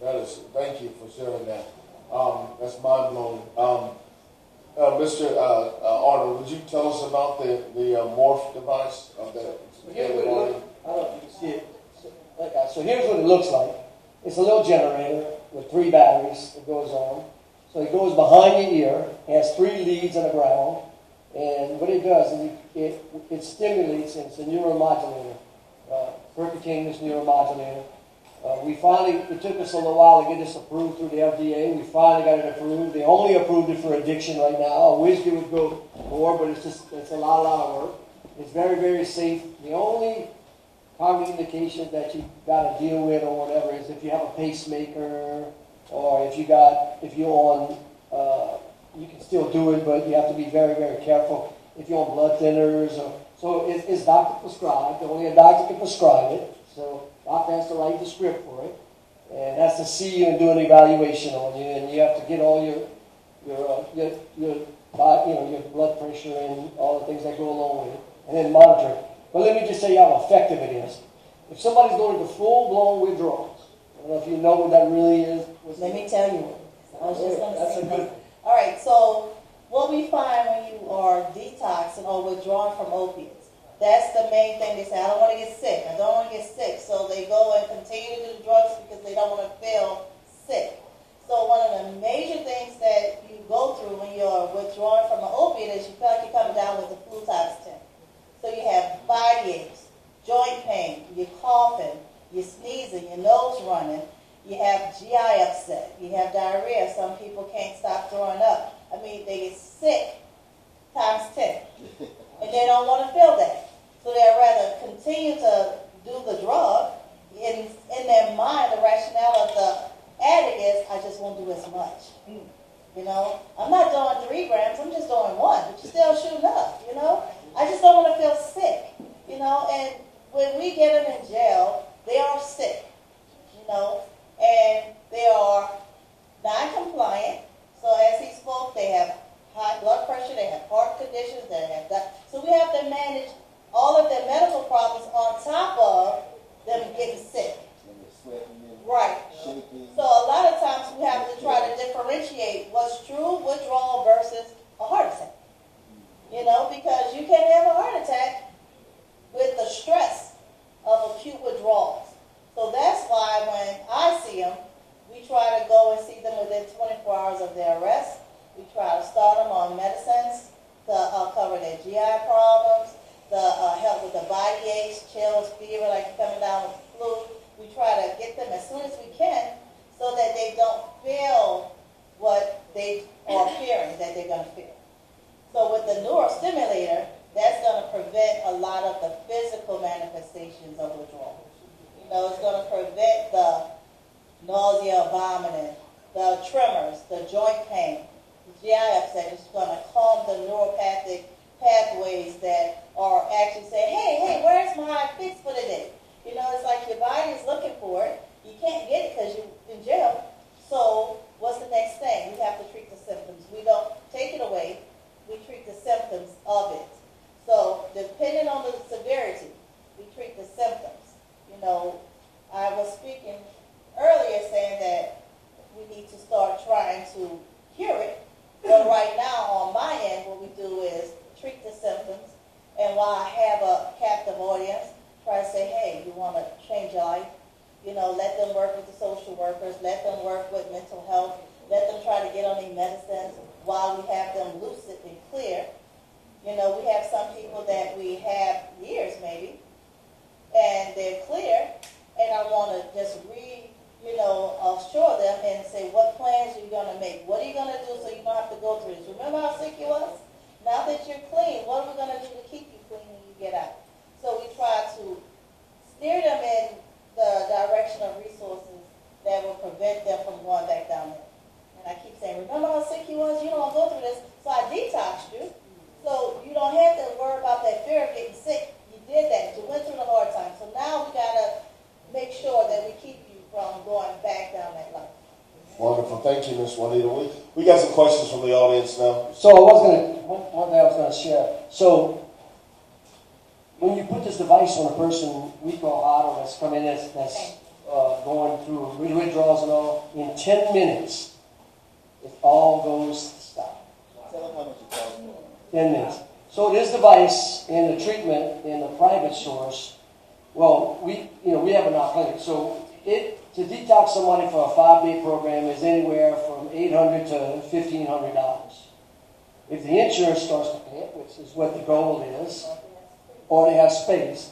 [SPEAKER 1] That is, thank you for sharing that. That's mind blowing. Mr. Arnold, would you tell us about the Morph device of that?
[SPEAKER 6] So here's what it looks, I don't know if you can see it. So here's what it looks like. It's a little generator with 3 batteries that goes on. So it goes behind your ear, has 3 leads on the ground, and what it does is it stimulates, and it's a neuromodulator, percutaneous neuromodulator. It took us a little while to get this approved through the FDA. We finally got it approved. They only approved it for addiction right now. I wish it would go more, but it's a lot of work. It's very, very safe. The only indication that you got to deal with or whatever is if you have a pacemaker, or if you're on, you can still do it, but you have to be very, very careful. If you're on blood thinners, so it's doctor prescribed. Only a doctor can prescribe it. So doctor has to write the script for it, and has to see you and do an evaluation on you, and you have to get all your blood pressure and all the things that go along with it, and then monitor it. But let me just tell you how effective it is. If somebody's going into full-blown withdrawals, I don't know if you know what that really is.
[SPEAKER 3] Let me tell you. I was just going to
[SPEAKER 6] That's
[SPEAKER 3] say
[SPEAKER 6] a good.
[SPEAKER 3] that. All right, so what we find when you are detoxing or withdrawing from opiates, that's the main thing. They say, I don't want to get sick. I don't want to get sick. So they go and continue to do the drugs because they don't want to feel sick. So one of the major things that you go through when you're withdrawing from an opiate is you feel like you're coming down with the flu times 10. So you have body aches, joint pain, you're coughing, you're sneezing, your nose running, you have GI upset, you have diarrhea. Some people can't stop throwing up. I mean, they get sick times 10. And they don't want to feel that. So they'd rather continue to do the drug. In their mind, the rationale of the addict is, I just won't do as much. You know, I'm not doing 3 grams, I'm just doing 1, but you're still shooting up, you know. I just don't want to feel sick, you know. And when we get them in jail, they are sick, you know, and they are non-compliant. So as he spoke, they have high blood pressure, they have heart conditions, they have that. So we have to manage all of their medical problems on top of them getting sick. Right. So a lot of times we have to try to differentiate what's true withdrawal versus a heart attack. You know, because you can have a heart attack with the stress of acute withdrawals. So that's why when I see them, we try to go and see them within 24 hours of their arrest. We try to start them on medicines to cover their GI problems, to help with the body aches, chills, fever, like you're coming down with the flu. We try to get them as soon as we can so that they don't feel what they are fearing that they're going to feel. So with the neurostimulator, that's going to prevent a lot of the physical manifestations of withdrawal. You know, it's going to prevent the nausea, vomiting, the tremors, the joint pain, the GI upset. It's going to calm the neuropathic pathways that are actually saying, hey, where's my fix for today? You know, it's like your body is looking for it. You can't get it because you're in jail. So what's the next thing? We have to treat the symptoms. We don't take it away. We treat the symptoms of it. So depending on the severity, we treat the symptoms. You know, I was speaking earlier saying that we need to start trying to cure it. But right now, on my end, what we do is treat the symptoms. And while I have a captive audience, try to say, hey, you want to change your life? You know, let them work with the social workers. Let them work with mental health. Let them try to get on their medicines while we have them lucid and clear. You know, we have some people that we have years maybe, and they're clear, and I want to just assure them and say, what plans are you going to make? What are you going to do so you don't have to go through this? Remember how sick you was? Now that you're clean, what are we going to do to keep you clean when you get out? So we try to steer them in the direction of resources that will prevent them from going back down there. And I keep saying, remember how sick you was? You don't want to go through this. So I detoxed you. So you don't have to worry about that fear of getting sick. You did
[SPEAKER 1] Wonderful. Thank you, Ms. Juanita. We got some questions from the audience now.
[SPEAKER 6] So one thing I was gonna share. So when you put this device on a person we call auto that's coming in, that's going through withdrawals and all, in 10 minutes, it all goes to stop.
[SPEAKER 9] Tell them how much it costs.
[SPEAKER 6] 10 minutes. So this device in the treatment in the Fragment Source, well, we have an our clinic. So to detox somebody for a 5-day program is anywhere from $800 to $1,500. If the insurance starts to pay it, which is what the goal is, or they have space,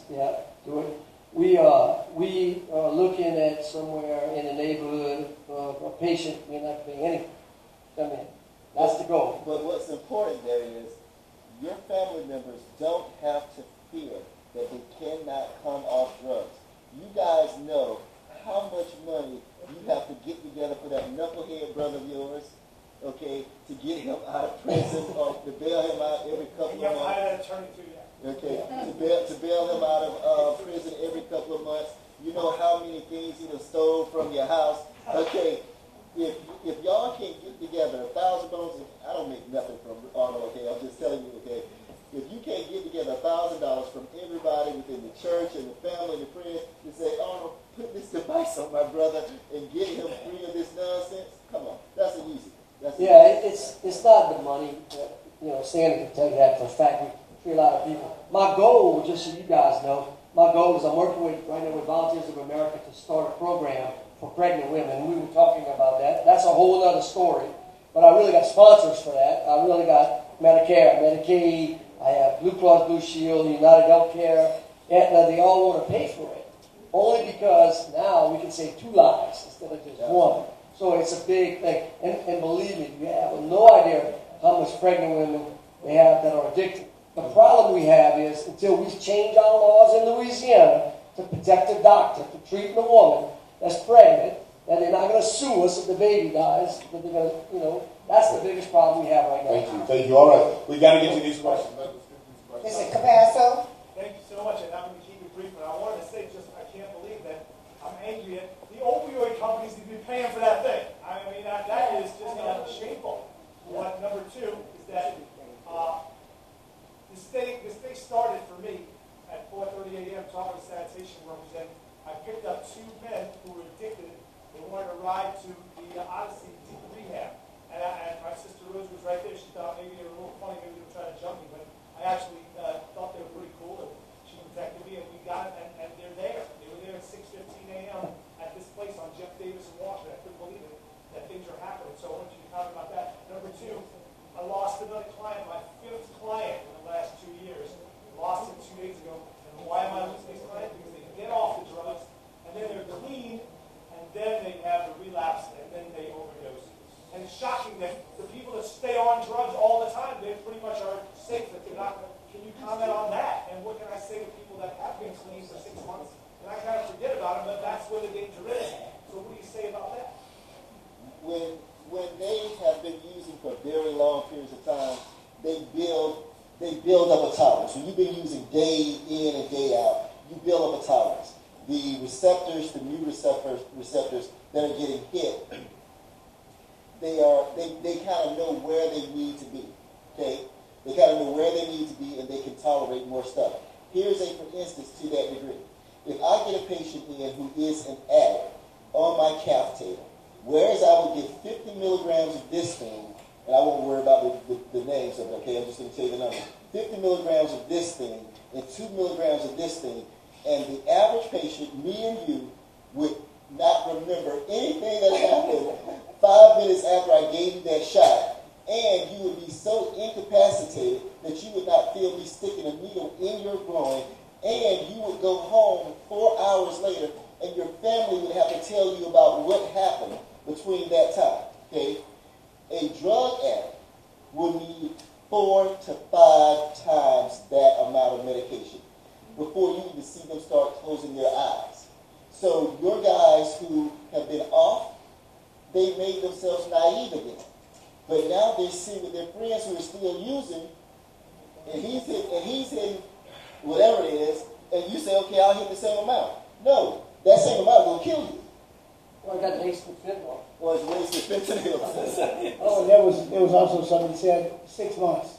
[SPEAKER 6] do it. We are looking at somewhere in the neighborhood of a patient we're not paying anything. I mean, that's the goal.
[SPEAKER 9] But what's important there is your family members don't have to fear that they cannot come off drugs. You guys know how much money you have to get together for that knucklehead brother of yours, okay, to get him out of prison or to bail him out every couple of months.
[SPEAKER 4] An attorney too, yeah.
[SPEAKER 9] Okay, to bail him out of prison every couple of months. You know how many things he done stole from your house. Okay, if y'all can't get together $1,000, I don't make nothing from Arnold. Okay, I'm just telling you. Okay, if you can't get together $1,000 from everybody within the church and the family and the friends to say, Arnold, put this device on my brother and get him free of this nonsense. Come on, that's easy.
[SPEAKER 6] It's not the money. Sandy can tell you that for a fact. We treat a lot of people. My goal, just so you guys know, my goal is I'm working right now with Volunteers of America to start a program for pregnant women. We were talking about that. That's a whole other story. But I really got sponsors for that. I really got Medicare, Medicaid. I have Blue Cross Blue Shield, United Healthcare. Aetna, they all want to pay for it. Only because now we can save 2 lives instead of just one. So it's a big thing. And believe me, you have no idea how much pregnant women they have that are addicted. The problem we have is until we change our laws in Louisiana to protect a doctor for treating a woman that's pregnant, that they're not going to sue us if the baby dies, but they're going to, that's the biggest problem we have right now.
[SPEAKER 1] Thank you. All right, we got to get to these questions.
[SPEAKER 8] Is it Capasso?
[SPEAKER 4] Thank you so much, and I'm going to keep it brief, but I wanted to say I can't believe that I'm angry at the opioid companies that have been paying for that thing. I mean, that is just shameful. Number 2 is that this day started for me at 4:30 a.m. talking to sanitation workers, and I picked up 2 men who were addicted. They wanted to ride to the Odyssey Deep Rehab. And my sister Rose was right there. She thought maybe they were a little funny, maybe they were trying to jump me, but I actually thought they were pretty cool, and she protected me, and we got it, and they're there. They were there at 6:15 a.m. at this place on Jeff Davis and Washington. I couldn't believe it, that things are happening. So I want you to comment about that. Number 2, I lost another client, my 5th client in the last 2 years. Lost him 2 days ago. And why am I losing these clients? Because they get off the drugs, and then they're clean, and then they have the relapse, and then they overdose. And it's shocking that the people that stay on drugs all the time, they pretty much are safe, that they're not. Can you comment on that? And what can I say to people that have been clean for 6 months? And I kind of forget about them, but that's where the danger is. So what do you say about that?
[SPEAKER 9] When they have been using for very long periods of time, they build up a tolerance. When you've been using day in and day out, you build up a tolerance. The receptors, the new receptors that are getting hit, they kind of know where they need to be. Okay? They kind of know where they need to be, and they can tolerate more stuff. Here's a for instance to that degree. If I get a patient in who is an addict on my cath table, whereas I would give 50 milligrams of this thing, and I won't worry about the names of it, okay? I'm just going to tell you the number. 50 milligrams of this thing and 2 milligrams of this thing, and the average patient, me and you, would not remember anything that happened 5 minutes after I gave you that shot, and you would be so incapacitated that you would not feel me sticking a needle in your groin, and you would go home 4 hours later, and your family would have to tell you about what happened between that time, okay? A drug addict will need 4 to 5 times that amount of medication before you even see them start closing their eyes. So your guys who have been off, they made themselves naive again. But now they're sitting with their friends who are still using, and he's hitting whatever it is, and you say, okay, I'll hit the same amount. No, that same amount will kill you.
[SPEAKER 6] Well, I got laced with fentanyl.
[SPEAKER 9] Was wasted fentanyl.
[SPEAKER 8] Oh, and there was also something that said 6 months.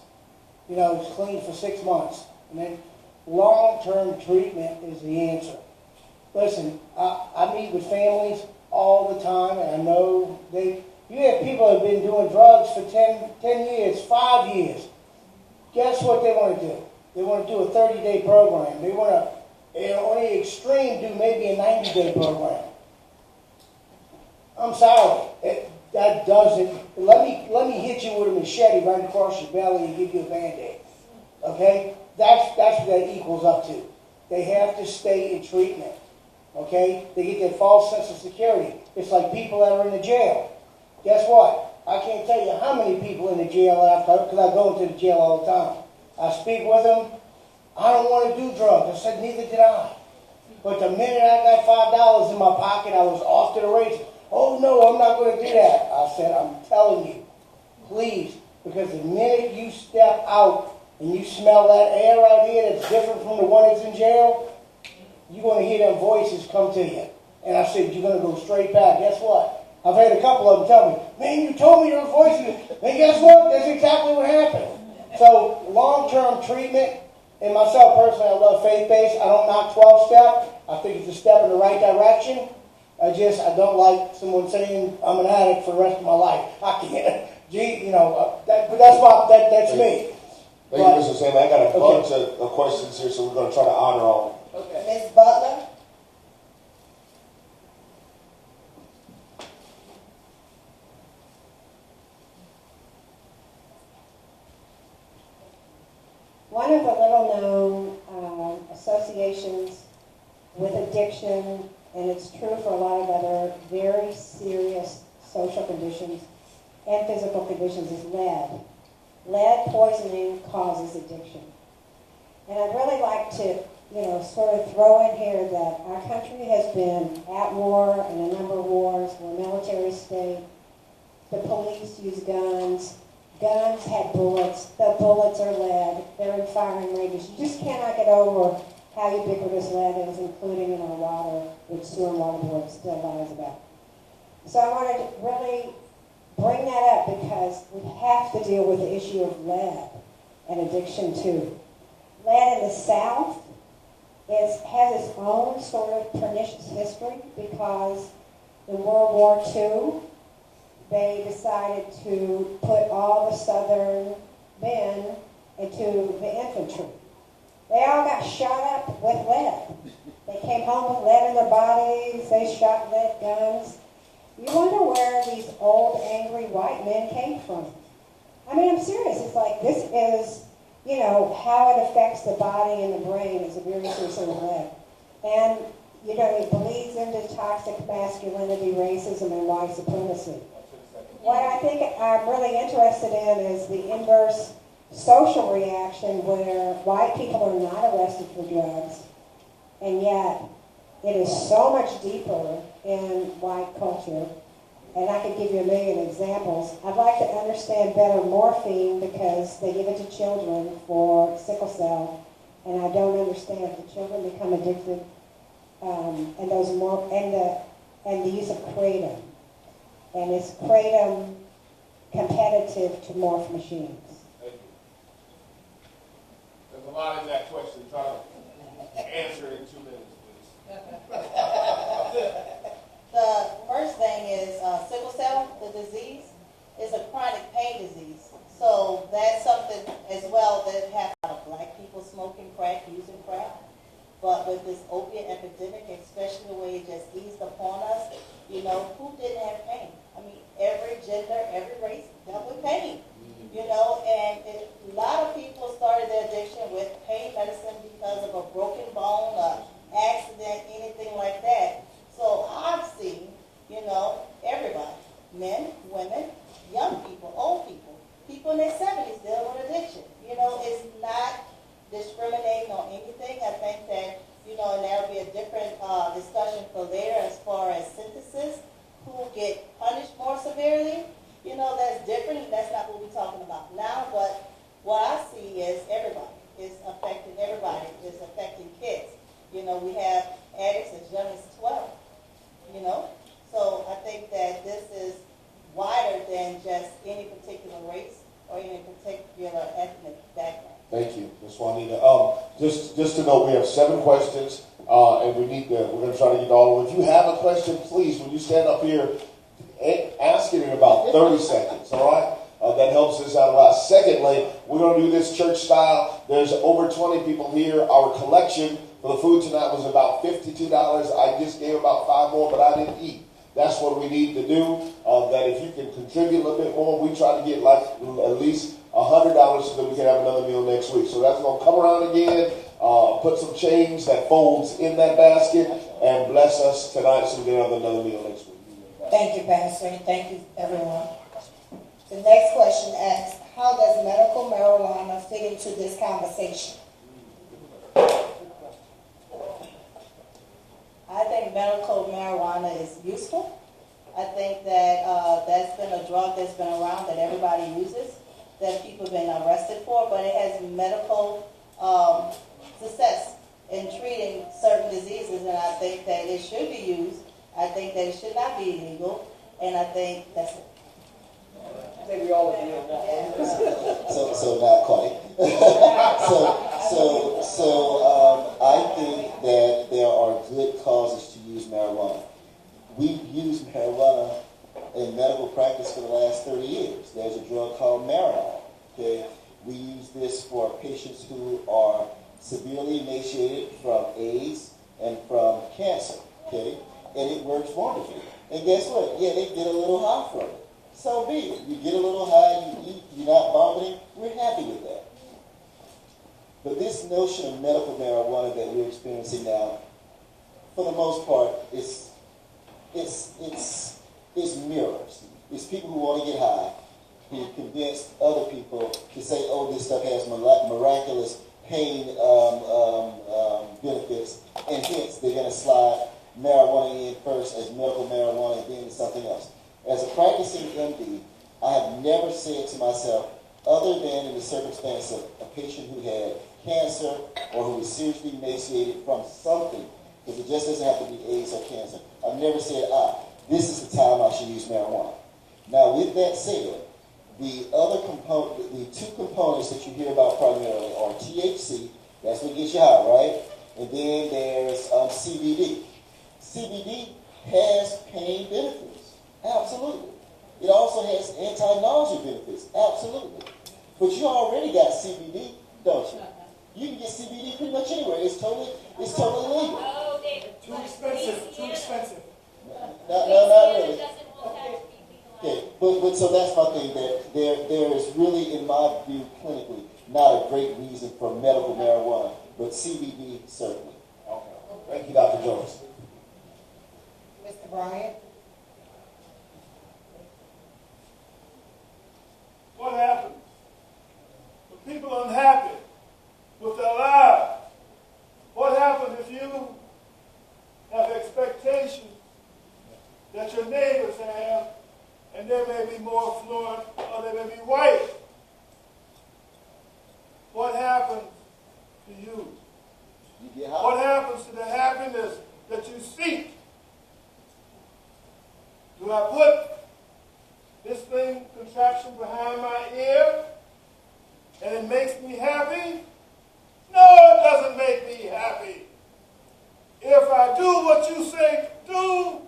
[SPEAKER 8] You know, it's clean for 6 months. And then long-term treatment is the answer. Listen, I meet with families all the time, and I know you have people that have been doing drugs for 10 years, 5 years. Guess what they want to do? They want to do a 30-day program. They want to, on the extreme, do maybe a 90-day program. I'm sorry. That doesn't, let me hit you with a machete right across your belly and give you a Band-Aid. Okay? That's what that equals up to. They have to stay in treatment. Okay? They get that false sense of security. It's like people that are in the jail. Guess what? I can't tell you how many people in the jail after, because I go into the jail all the time. I speak with them. I don't want to do drugs. I said, neither did I. But the minute I got $5 in my pocket, I was off to the races. Oh, no, I'm not going to do that. I said, I'm telling you, please, because the minute you step out and you smell that air out here that's different from the one that's in jail, you're going to hear them voices come to you. And I said, you're going to go straight back. Guess what? I've had a couple of them tell me, man, you told me those voices. And guess what? That's exactly what happened. So long-term treatment, and myself personally, I love faith-based. I don't knock 12-step. I think it's a step in the right direction. I don't like someone saying I'm an addict for the rest of my life. I can't. But that's me.
[SPEAKER 1] Thank you, Mr. Sam. I got a bunch of questions here, so we're going to try to honor all.
[SPEAKER 8] Okay.
[SPEAKER 3] Ms. Butler?
[SPEAKER 10] One of the little-known associations with addiction, and it's true for a lot of other very serious social conditions and physical conditions, is lead. Lead poisoning causes addiction. And I'd really like to, sort of throw in here that our country has been at war in a number of wars. We're a military state. The police use guns. Guns have bullets. The bullets are lead. They're in firing ranges. You just cannot get over how ubiquitous lead is, including in our water, which Sewer and Water Board still lies about. So I wanted to really bring that up because we have to deal with the issue of lead and addiction too. Lead in the South has its own sort of pernicious history because in World War II, they decided to put all the Southern men into the infantry. They all got shot up with lead. They came home with lead in their bodies. They shot lead guns. You wonder where these old, angry white men came from. I mean, I'm serious. It's like this is, how it affects the body and the brain is a very serious thing with lead. And, it bleeds into toxic masculinity, racism, and white supremacy. What I think I'm really interested in is the inverse social reaction where white people are not arrested for drugs, and yet it is so much deeper in white culture, and I could give you a million examples. I'd like to understand better morphine because they give it to children for sickle cell, and I don't understand if the children become addicted, and the use of kratom. And is kratom competitive to morph machines?
[SPEAKER 1] Thank you. There's a lot in that question. Try to answer it in 2 minutes, please.
[SPEAKER 3] The first thing is sickle cell, the disease, is a chronic pain disease. So that's something as well that happens a lot of black people smoking crack, using crack. But with this opiate epidemic, especially the way it just eased upon us, who didn't have pain? I mean, every gender, every race dealt with pain. And a lot of people started their addiction with pain medicine because of a broken bone, accident, anything like that. So I've seen, everybody, men, women, young people, old people, people in their 70s dealing with addiction. It's not discriminating on anything. I think that, and that'll be a different discussion for later as far as synthesis, who get punished more severely. That's different, and that's not what we're talking about now. But what I see is everybody. It's affecting everybody. It's affecting kids. We have addicts as young as 12. So I think that this is wider than just any particular race or any particular ethnic background.
[SPEAKER 1] Thank you, Ms. Juanita. Just to note, we have 7 questions, and we're going to try to get all of them. If you have a question, please, when you stand up here, ask it in about 30 seconds, all right? That helps us out a lot. Secondly, we're going to do this church style. There's over 20 people here. Our collection for the food tonight was about $52. I just gave about 5 more, but I didn't eat. That's what we need to do. That if you can contribute a little bit more, we try to get like at least $100 so that we can have another meal next week. So that's going to come around again, put some change that folds in that basket, and bless us tonight so we can have another meal next week.
[SPEAKER 11] Thank you, Pastor. Thank you, everyone. The next question asks, how does medical marijuana fit into this conversation?
[SPEAKER 3] I think medical marijuana is useful. I think that that's been a drug that's been around that everybody uses, that people have been arrested for, but it has medical success in treating certain diseases, and I think that it should be used. I think that it should not be illegal, and I think that's it.
[SPEAKER 6] I think we all agree on that.
[SPEAKER 9] So not quite. I think that there are good causes to use marijuana. We've used marijuana in medical practice for the last 30 years. There's a drug called Marinol. Okay, we use this for patients who are severely emaciated from AIDS and from cancer. Okay, and it works wonderfully. And guess what? Yeah, they get a little high from it. So be it. You get a little high, you eat, you're not vomiting. We're happy with that. But this notion of medical marijuana that we're experiencing now, for the most part, it's mirrors. It's people who want to get high, who convince other people to say, oh, this stuff has miraculous pain benefits, and hence they're going to slide marijuana in first as medical marijuana and then something else. As a practicing MD, I have never said to myself, other than in the circumstance of a patient who had cancer or who was seriously emaciated from something, because it just doesn't have to be AIDS or cancer, I've never said, this is the time I should use marijuana. Now, with that said, the two components that you hear about primarily are THC, that's what gets you high, right? And then there's CBD. CBD has pain benefits, absolutely. It also has anti-nausea benefits, absolutely. But you already got CBD, don't you? You can get CBD pretty much anywhere. It's totally legal.
[SPEAKER 4] Too expensive.
[SPEAKER 9] No, not really. Okay, but so that's my thing, that there is really, in my view, clinically, not a great reason for medical marijuana, but CBD certainly.
[SPEAKER 1] Okay. Thank you, Dr. Jones.
[SPEAKER 11] Mr. Bryant?
[SPEAKER 4] What happens when people are unhappy with their lives? What happens if you have expectations that your neighbors have, and they may be more affluent or they may be white? What happens to you?
[SPEAKER 9] You get high.
[SPEAKER 4] What happens to the happiness that you seek? Do I put this thing, contraption, behind my ear, and it makes me happy? No, it doesn't make me happy. If I do what you say do,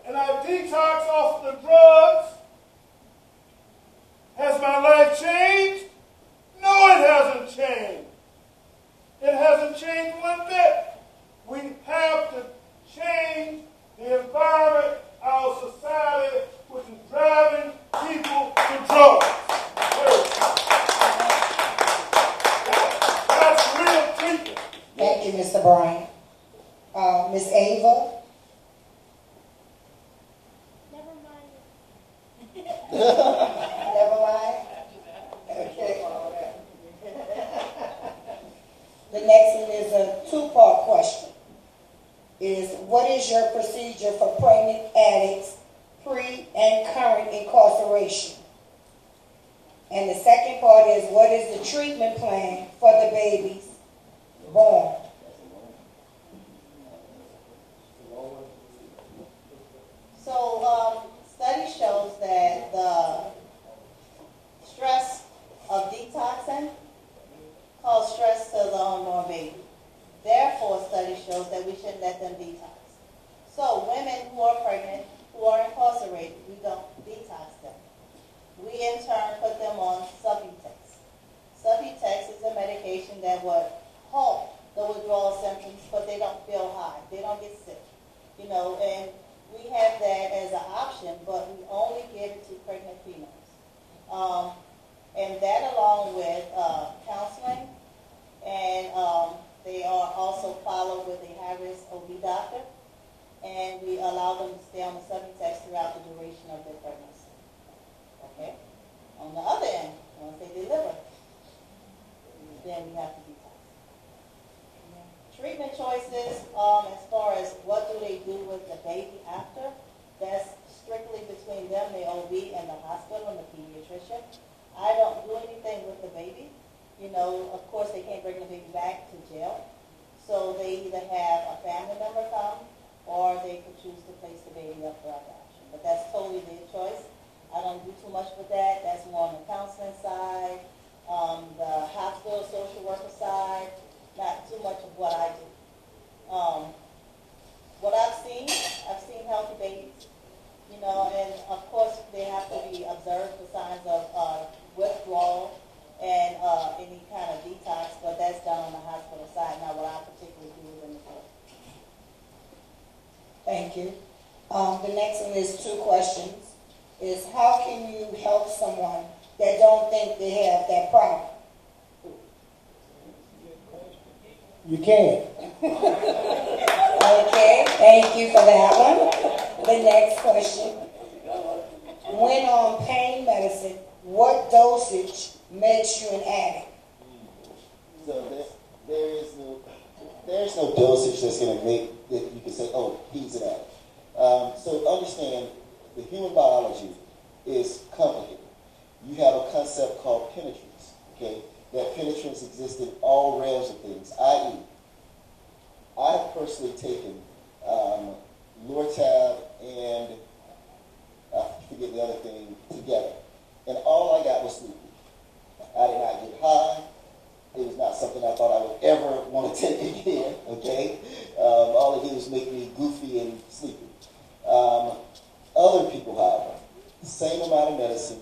[SPEAKER 4] and I detox off the drugs, has my life changed? No, it hasn't changed. It hasn't changed one bit. We have to change the environment, our society, which is driving people to drugs. That's real treatment.
[SPEAKER 11] Thank you, Mr. Bryant. Ms. Ava? Never mind. Okay. The next one is a two-part question. What is your procedure for pregnant addicts pre and current incarceration? And the second part is, what is the treatment plan for the babies born?
[SPEAKER 3] shows that we shouldn't let them detox. So women who are pregnant, who are incarcerated, we don't detox them. We in turn put them on Subutex. Subutex is a medication that would halt the withdrawal symptoms, but they don't feel high. They don't get sick. You know, and we have that as an option, but we only give it to pregnant females. And that along with counseling, and they are also followed with a high-risk OB doctor, and we allow them to stay on the Subutex throughout the duration of their pregnancy. Okay? On the other end, once they deliver, then we have to detox. Treatment choices, as far as what do they do with the baby after, that's strictly between them, the OB, and the hospital and the pediatrician. I don't do anything with the baby. You know, of course, they can't bring the baby back to jail. So they either have a family member come, or they could choose to place the baby up for adoption. But that's totally their choice. I don't do too much with that. That's more on the counseling side, the hospital social worker side, not too much of what I do. What I've seen healthy babies, you know, and of course they have to be observed for signs of withdrawal and any kind of detox, but that's done on the hospital side, not what I particularly do within the court.
[SPEAKER 11] Thank you. The next one is 2 questions. Is how can you help someone that don't think they have that problem?
[SPEAKER 8] You can.
[SPEAKER 11] Okay, thank you for that one. The next question. When on pain medicine, what dosage makes you an addict?
[SPEAKER 9] So there's no dosage that's going to make that you can say, oh, he's an addict. So understand, the human biology is complicated. You have a concept called penetrance, okay? That penetrance exists in all realms of things, i.e., I've personally taken Lortab and I forget the other thing together, and all I got was sleepy. I did not get high. It was not something I thought I would ever want to take again, okay? All it did was make me goofy and sleepy. Other people, however, the same amount of medicine,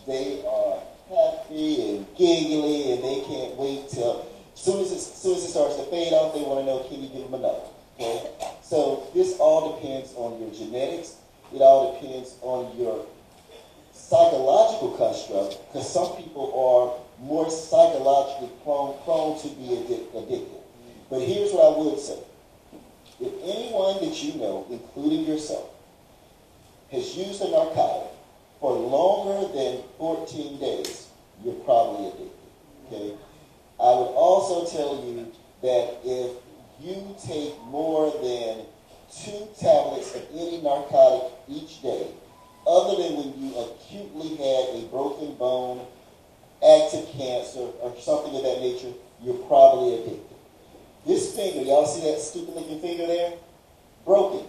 [SPEAKER 9] they are happy and giggly, and they can't wait till, as soon as it starts to fade off, they want to know, can you give them another? Okay? So this all depends on your genetics. It all depends on your psychological construct, because some people are more psychologically prone to be addicted. But here's what I would say. If anyone that you know, including yourself, has used a narcotic for longer than 14 days, you're probably addicted. Okay? I would also tell you that if you take more than 2 tablets of any narcotic each day, other than when you acutely had a broken bone, active cancer, or something of that nature, you're probably addicted. This finger, y'all see that stupid looking finger there? Broken.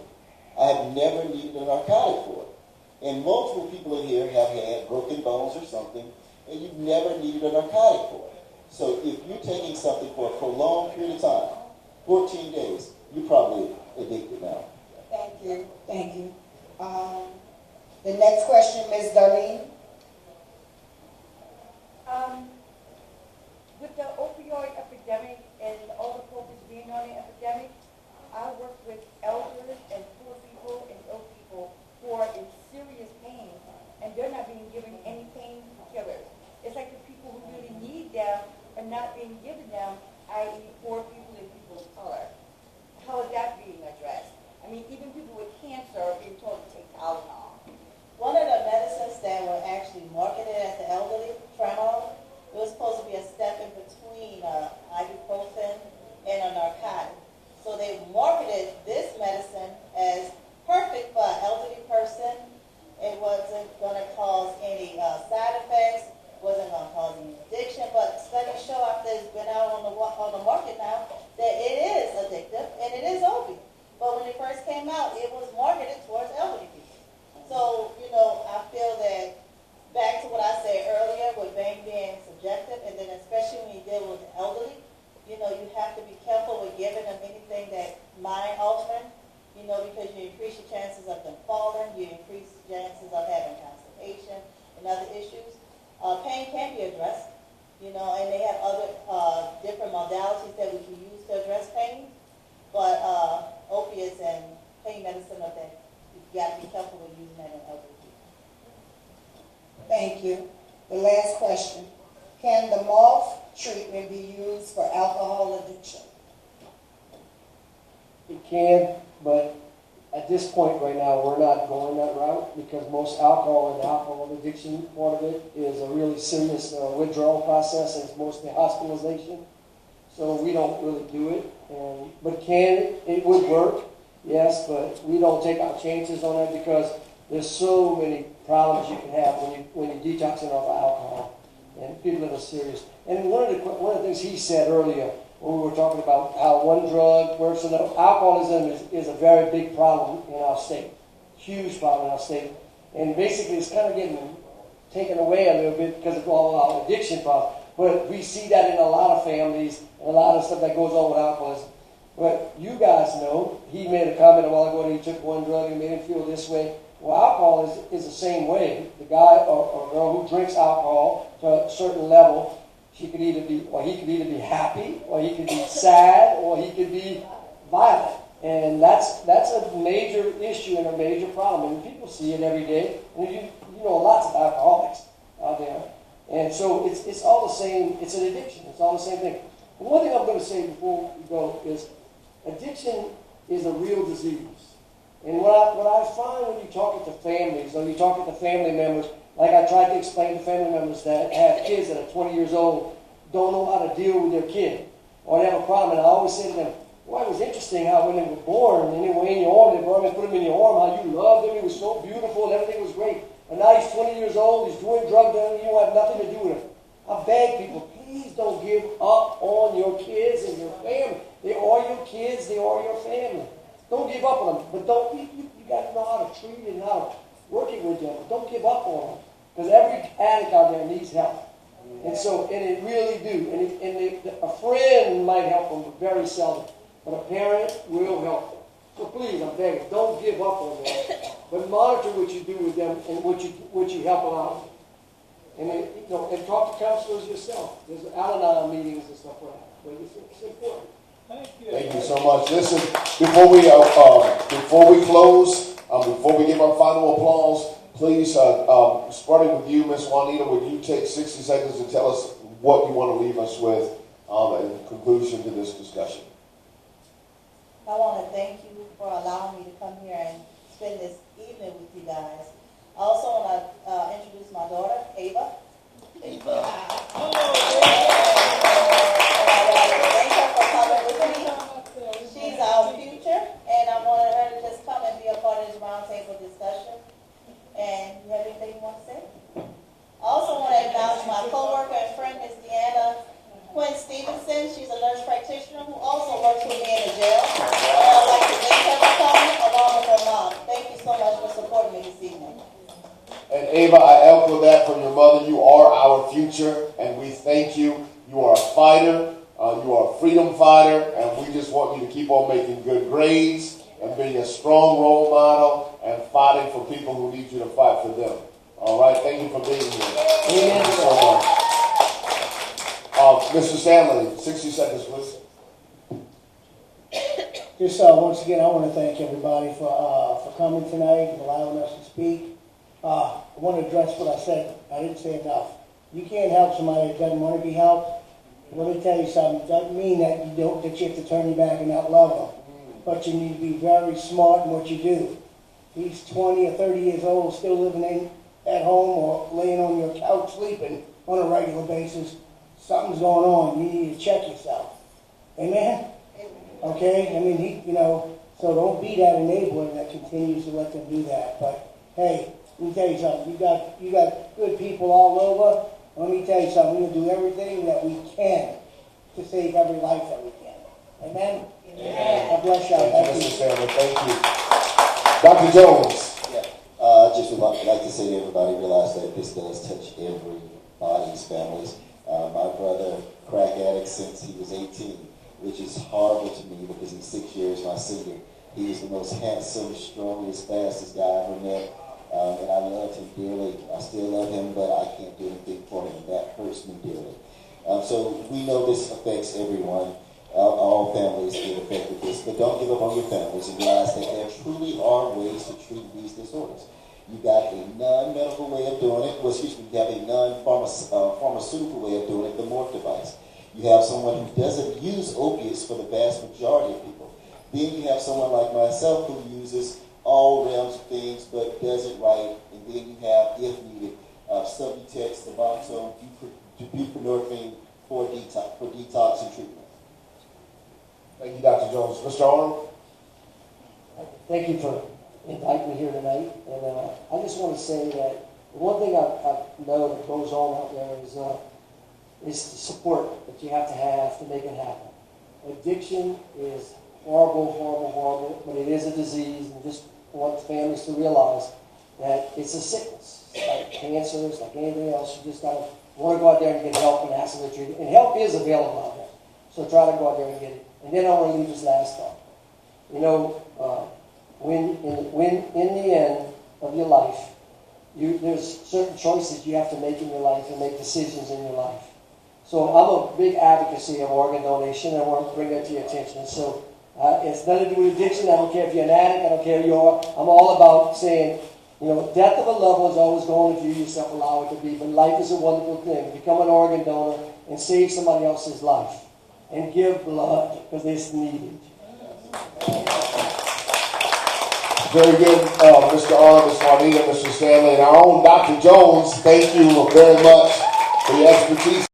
[SPEAKER 9] I have never needed a narcotic for it. And multiple people in here have had broken bones or something, and you've never needed a narcotic for it. So if you're taking something for a prolonged period of time, 14 days, you're probably addicted now.
[SPEAKER 11] Thank you. Thank you. The next question, Ms. Darlene.
[SPEAKER 12] With the opioid epidemic and all the focus being on the epidemic, I work with elders and poor people and ill people who are in serious pain, and they're not being given any painkillers. It's like the people who really need them are not being given them, i.e. poor people and people of color. How is that being addressed? I mean, even people with cancer are being told to take Tylenol.
[SPEAKER 3] One of the medicines that were actually marketed at the elderly, tramadol, it was supposed to be a step in between ibuprofen and a narcotic. So they marketed this medicine as perfect for an elderly person. It wasn't going to cause any side effects, wasn't going to cause any addiction, but studies show after it's been out on the market now that it is addictive and it is opiate. But when it first came out, it was marketed towards elderly people. So, you know, I feel that back to what I said earlier with pain being subjective, and then especially when you deal with the elderly, you have to be careful with giving them anything that mind altering, because you increase your chances of them falling, you increase chances of having constipation and other issues. Pain can be addressed, and they have other different modalities that we can use to address pain, but opiates and pain medicine are that you got to be careful with using that in elderly people.
[SPEAKER 11] Thank you. The last question. Can the Morph treatment be used for alcohol addiction?
[SPEAKER 6] It can, but at this point right now, we're not going that route because most alcohol and alcohol addiction, part of it is a really serious withdrawal process, and it's mostly hospitalization. So we don't really do it. But it would work, yes, but we don't take our chances on that because there's so many problems you can have when you're detoxing off alcohol, and people that are serious. And one of the things he said earlier, when we were talking about how one drug works, and alcoholism is a very big problem in our state, huge problem in our state. And basically it's kind of getting taken away a little bit because of all our addiction problems. But we see that in a lot of families and a lot of stuff that goes on with alcoholism. But you guys know, he made a comment a while ago that he took one drug and made him feel this way. Well, alcohol is the same way. The guy or girl who drinks alcohol to a certain level, he could either be happy, or he could be sad, or he could be violent. And that's a major issue and a major problem. And people see it every day. And you know lots of alcoholics out there. And so it's all the same. It's an addiction. It's all the same thing. And one thing I'm going to say before we go is addiction is a real disease. And what I find when you talk to families or you talk to family members, like I tried to explain to family members that have kids that are 20 years old, don't know how to deal with their kid, or they have a problem, and I always say to them, well, it was interesting how when they were born, and they were in your arm, they brought him and put him in your arm, how you loved him, he was so beautiful, and everything was great. And now he's 20 years old, he's doing drugs, and you don't have nothing to do with him. I beg people, please don't give up on your kids and your family. They are your kids, they are your family. Don't give up on them, but you got to know how to treat and how to working with them. But don't give up on them, because every addict out there needs help. And it really do. And a friend might help them, but very seldom. But a parent will help them. So please, I'm begging, don't give up on them. But monitor what you do with them and what you help them out with. And talk to counselors yourself. There's Al-Anon meetings and stuff like that. But it's important.
[SPEAKER 1] Thank you so much. Listen, before we close, before we give our final applause, please, starting with you, Miss Juanita, would you take 60 seconds to tell us what you want to leave us with in conclusion to this discussion?
[SPEAKER 3] I want to thank you for allowing me to come here and spend this evening with you guys. I also want to introduce my daughter, Ava. Thank her for coming with me. She's our future, and I wanted her to just come and be a part of this roundtable discussion. And you have anything you want to say? I also want to acknowledge my co-worker and friend, Ms. Deanna Quinn Stevenson. She's a nurse practitioner who also works with me in the jail. And I'd like to thank her for coming, along with her mom. Thank you so much for supporting me this evening.
[SPEAKER 1] And Ava, I echo that from your mother. You are our future, and we thank you. You are a fighter. You are a freedom fighter, and we just want you to keep on making good grades and being a strong role model and fighting for people who need you to fight for them. All right? Thank you for being here. Thank you so much. Mr. Stanley, 60 seconds, please.
[SPEAKER 8] Just once again, I want to thank everybody for coming tonight and allowing us to speak. I want to address what I said. I didn't say enough. You can't help somebody that doesn't want to be helped. Let me tell you something. It doesn't mean that you have to turn your back and not love them. But you need to be very smart in what you do. He's 20 or 30 years old, still living at home or laying on your couch sleeping on a regular basis. Something's going on. You need to check yourself. Amen? Okay? I mean, so don't be that enabler that continues to let them do that. But, hey, let me tell you something. You got good people all over. Let me tell you something. We're going to do everything that we can to save every life that we can. Amen? Amen. God bless you.
[SPEAKER 1] Thank you, Mr. Stanley. Thank you. Dr. Jones.
[SPEAKER 9] Yeah. I just would like to say to everybody, realize that this does touch everybody's families. My brother, crack addict since he was 18, which is horrible to me because he's 6 years my senior. He was the most handsome, strongest, fastest guy I ever met, and I loved him dearly. I still love him, but I can't do anything for him, and that hurts me dearly. So we know this affects everyone. All families get affected with this, but don't give up on your families and realize that there truly are ways to treat these disorders. You got a non-medical way of doing it. Well, excuse me, you have a non-pharmaceutical way of doing it, the Morph device. You have someone who doesn't use opiates for the vast majority of people. Then you have someone like myself who uses all realms of things but does it right. And then you have, if needed, Subutex, Suboxone, buprenorphine for detox and treatment.
[SPEAKER 1] Thank you, Dr. Jones. Mr. Arnold?
[SPEAKER 6] Thank you for inviting me here tonight. And I just want to say that one thing I know that goes on out there is the support that you have to make it happen. Addiction is horrible, horrible, horrible, but it is a disease, and just want families to realize that it's a sickness. It's like cancer, it's like anything else. You just gotta want to go out there and get help and ask them to treat it. And help is available out there. So try to go out there and get it. And then I want to leave this last thought. You know, when in the end of your life, there's certain choices you have to make in your life and make decisions in your life. So I'm a big advocacy of organ donation. I want to bring that to your attention. So it's nothing to do with addiction. I don't care if you're an addict. I don't care who you are. I'm all about saying, you know, death of a loved one is always going to you yourself allow it to be. But life is a wonderful thing. Become an organ donor and save somebody else's life. And give blood because it's needed.
[SPEAKER 1] Very good, Mr. Arnold, Ms. Juanita, Mr. Stanley, and our own Dr. Jones. Thank you very much for your expertise.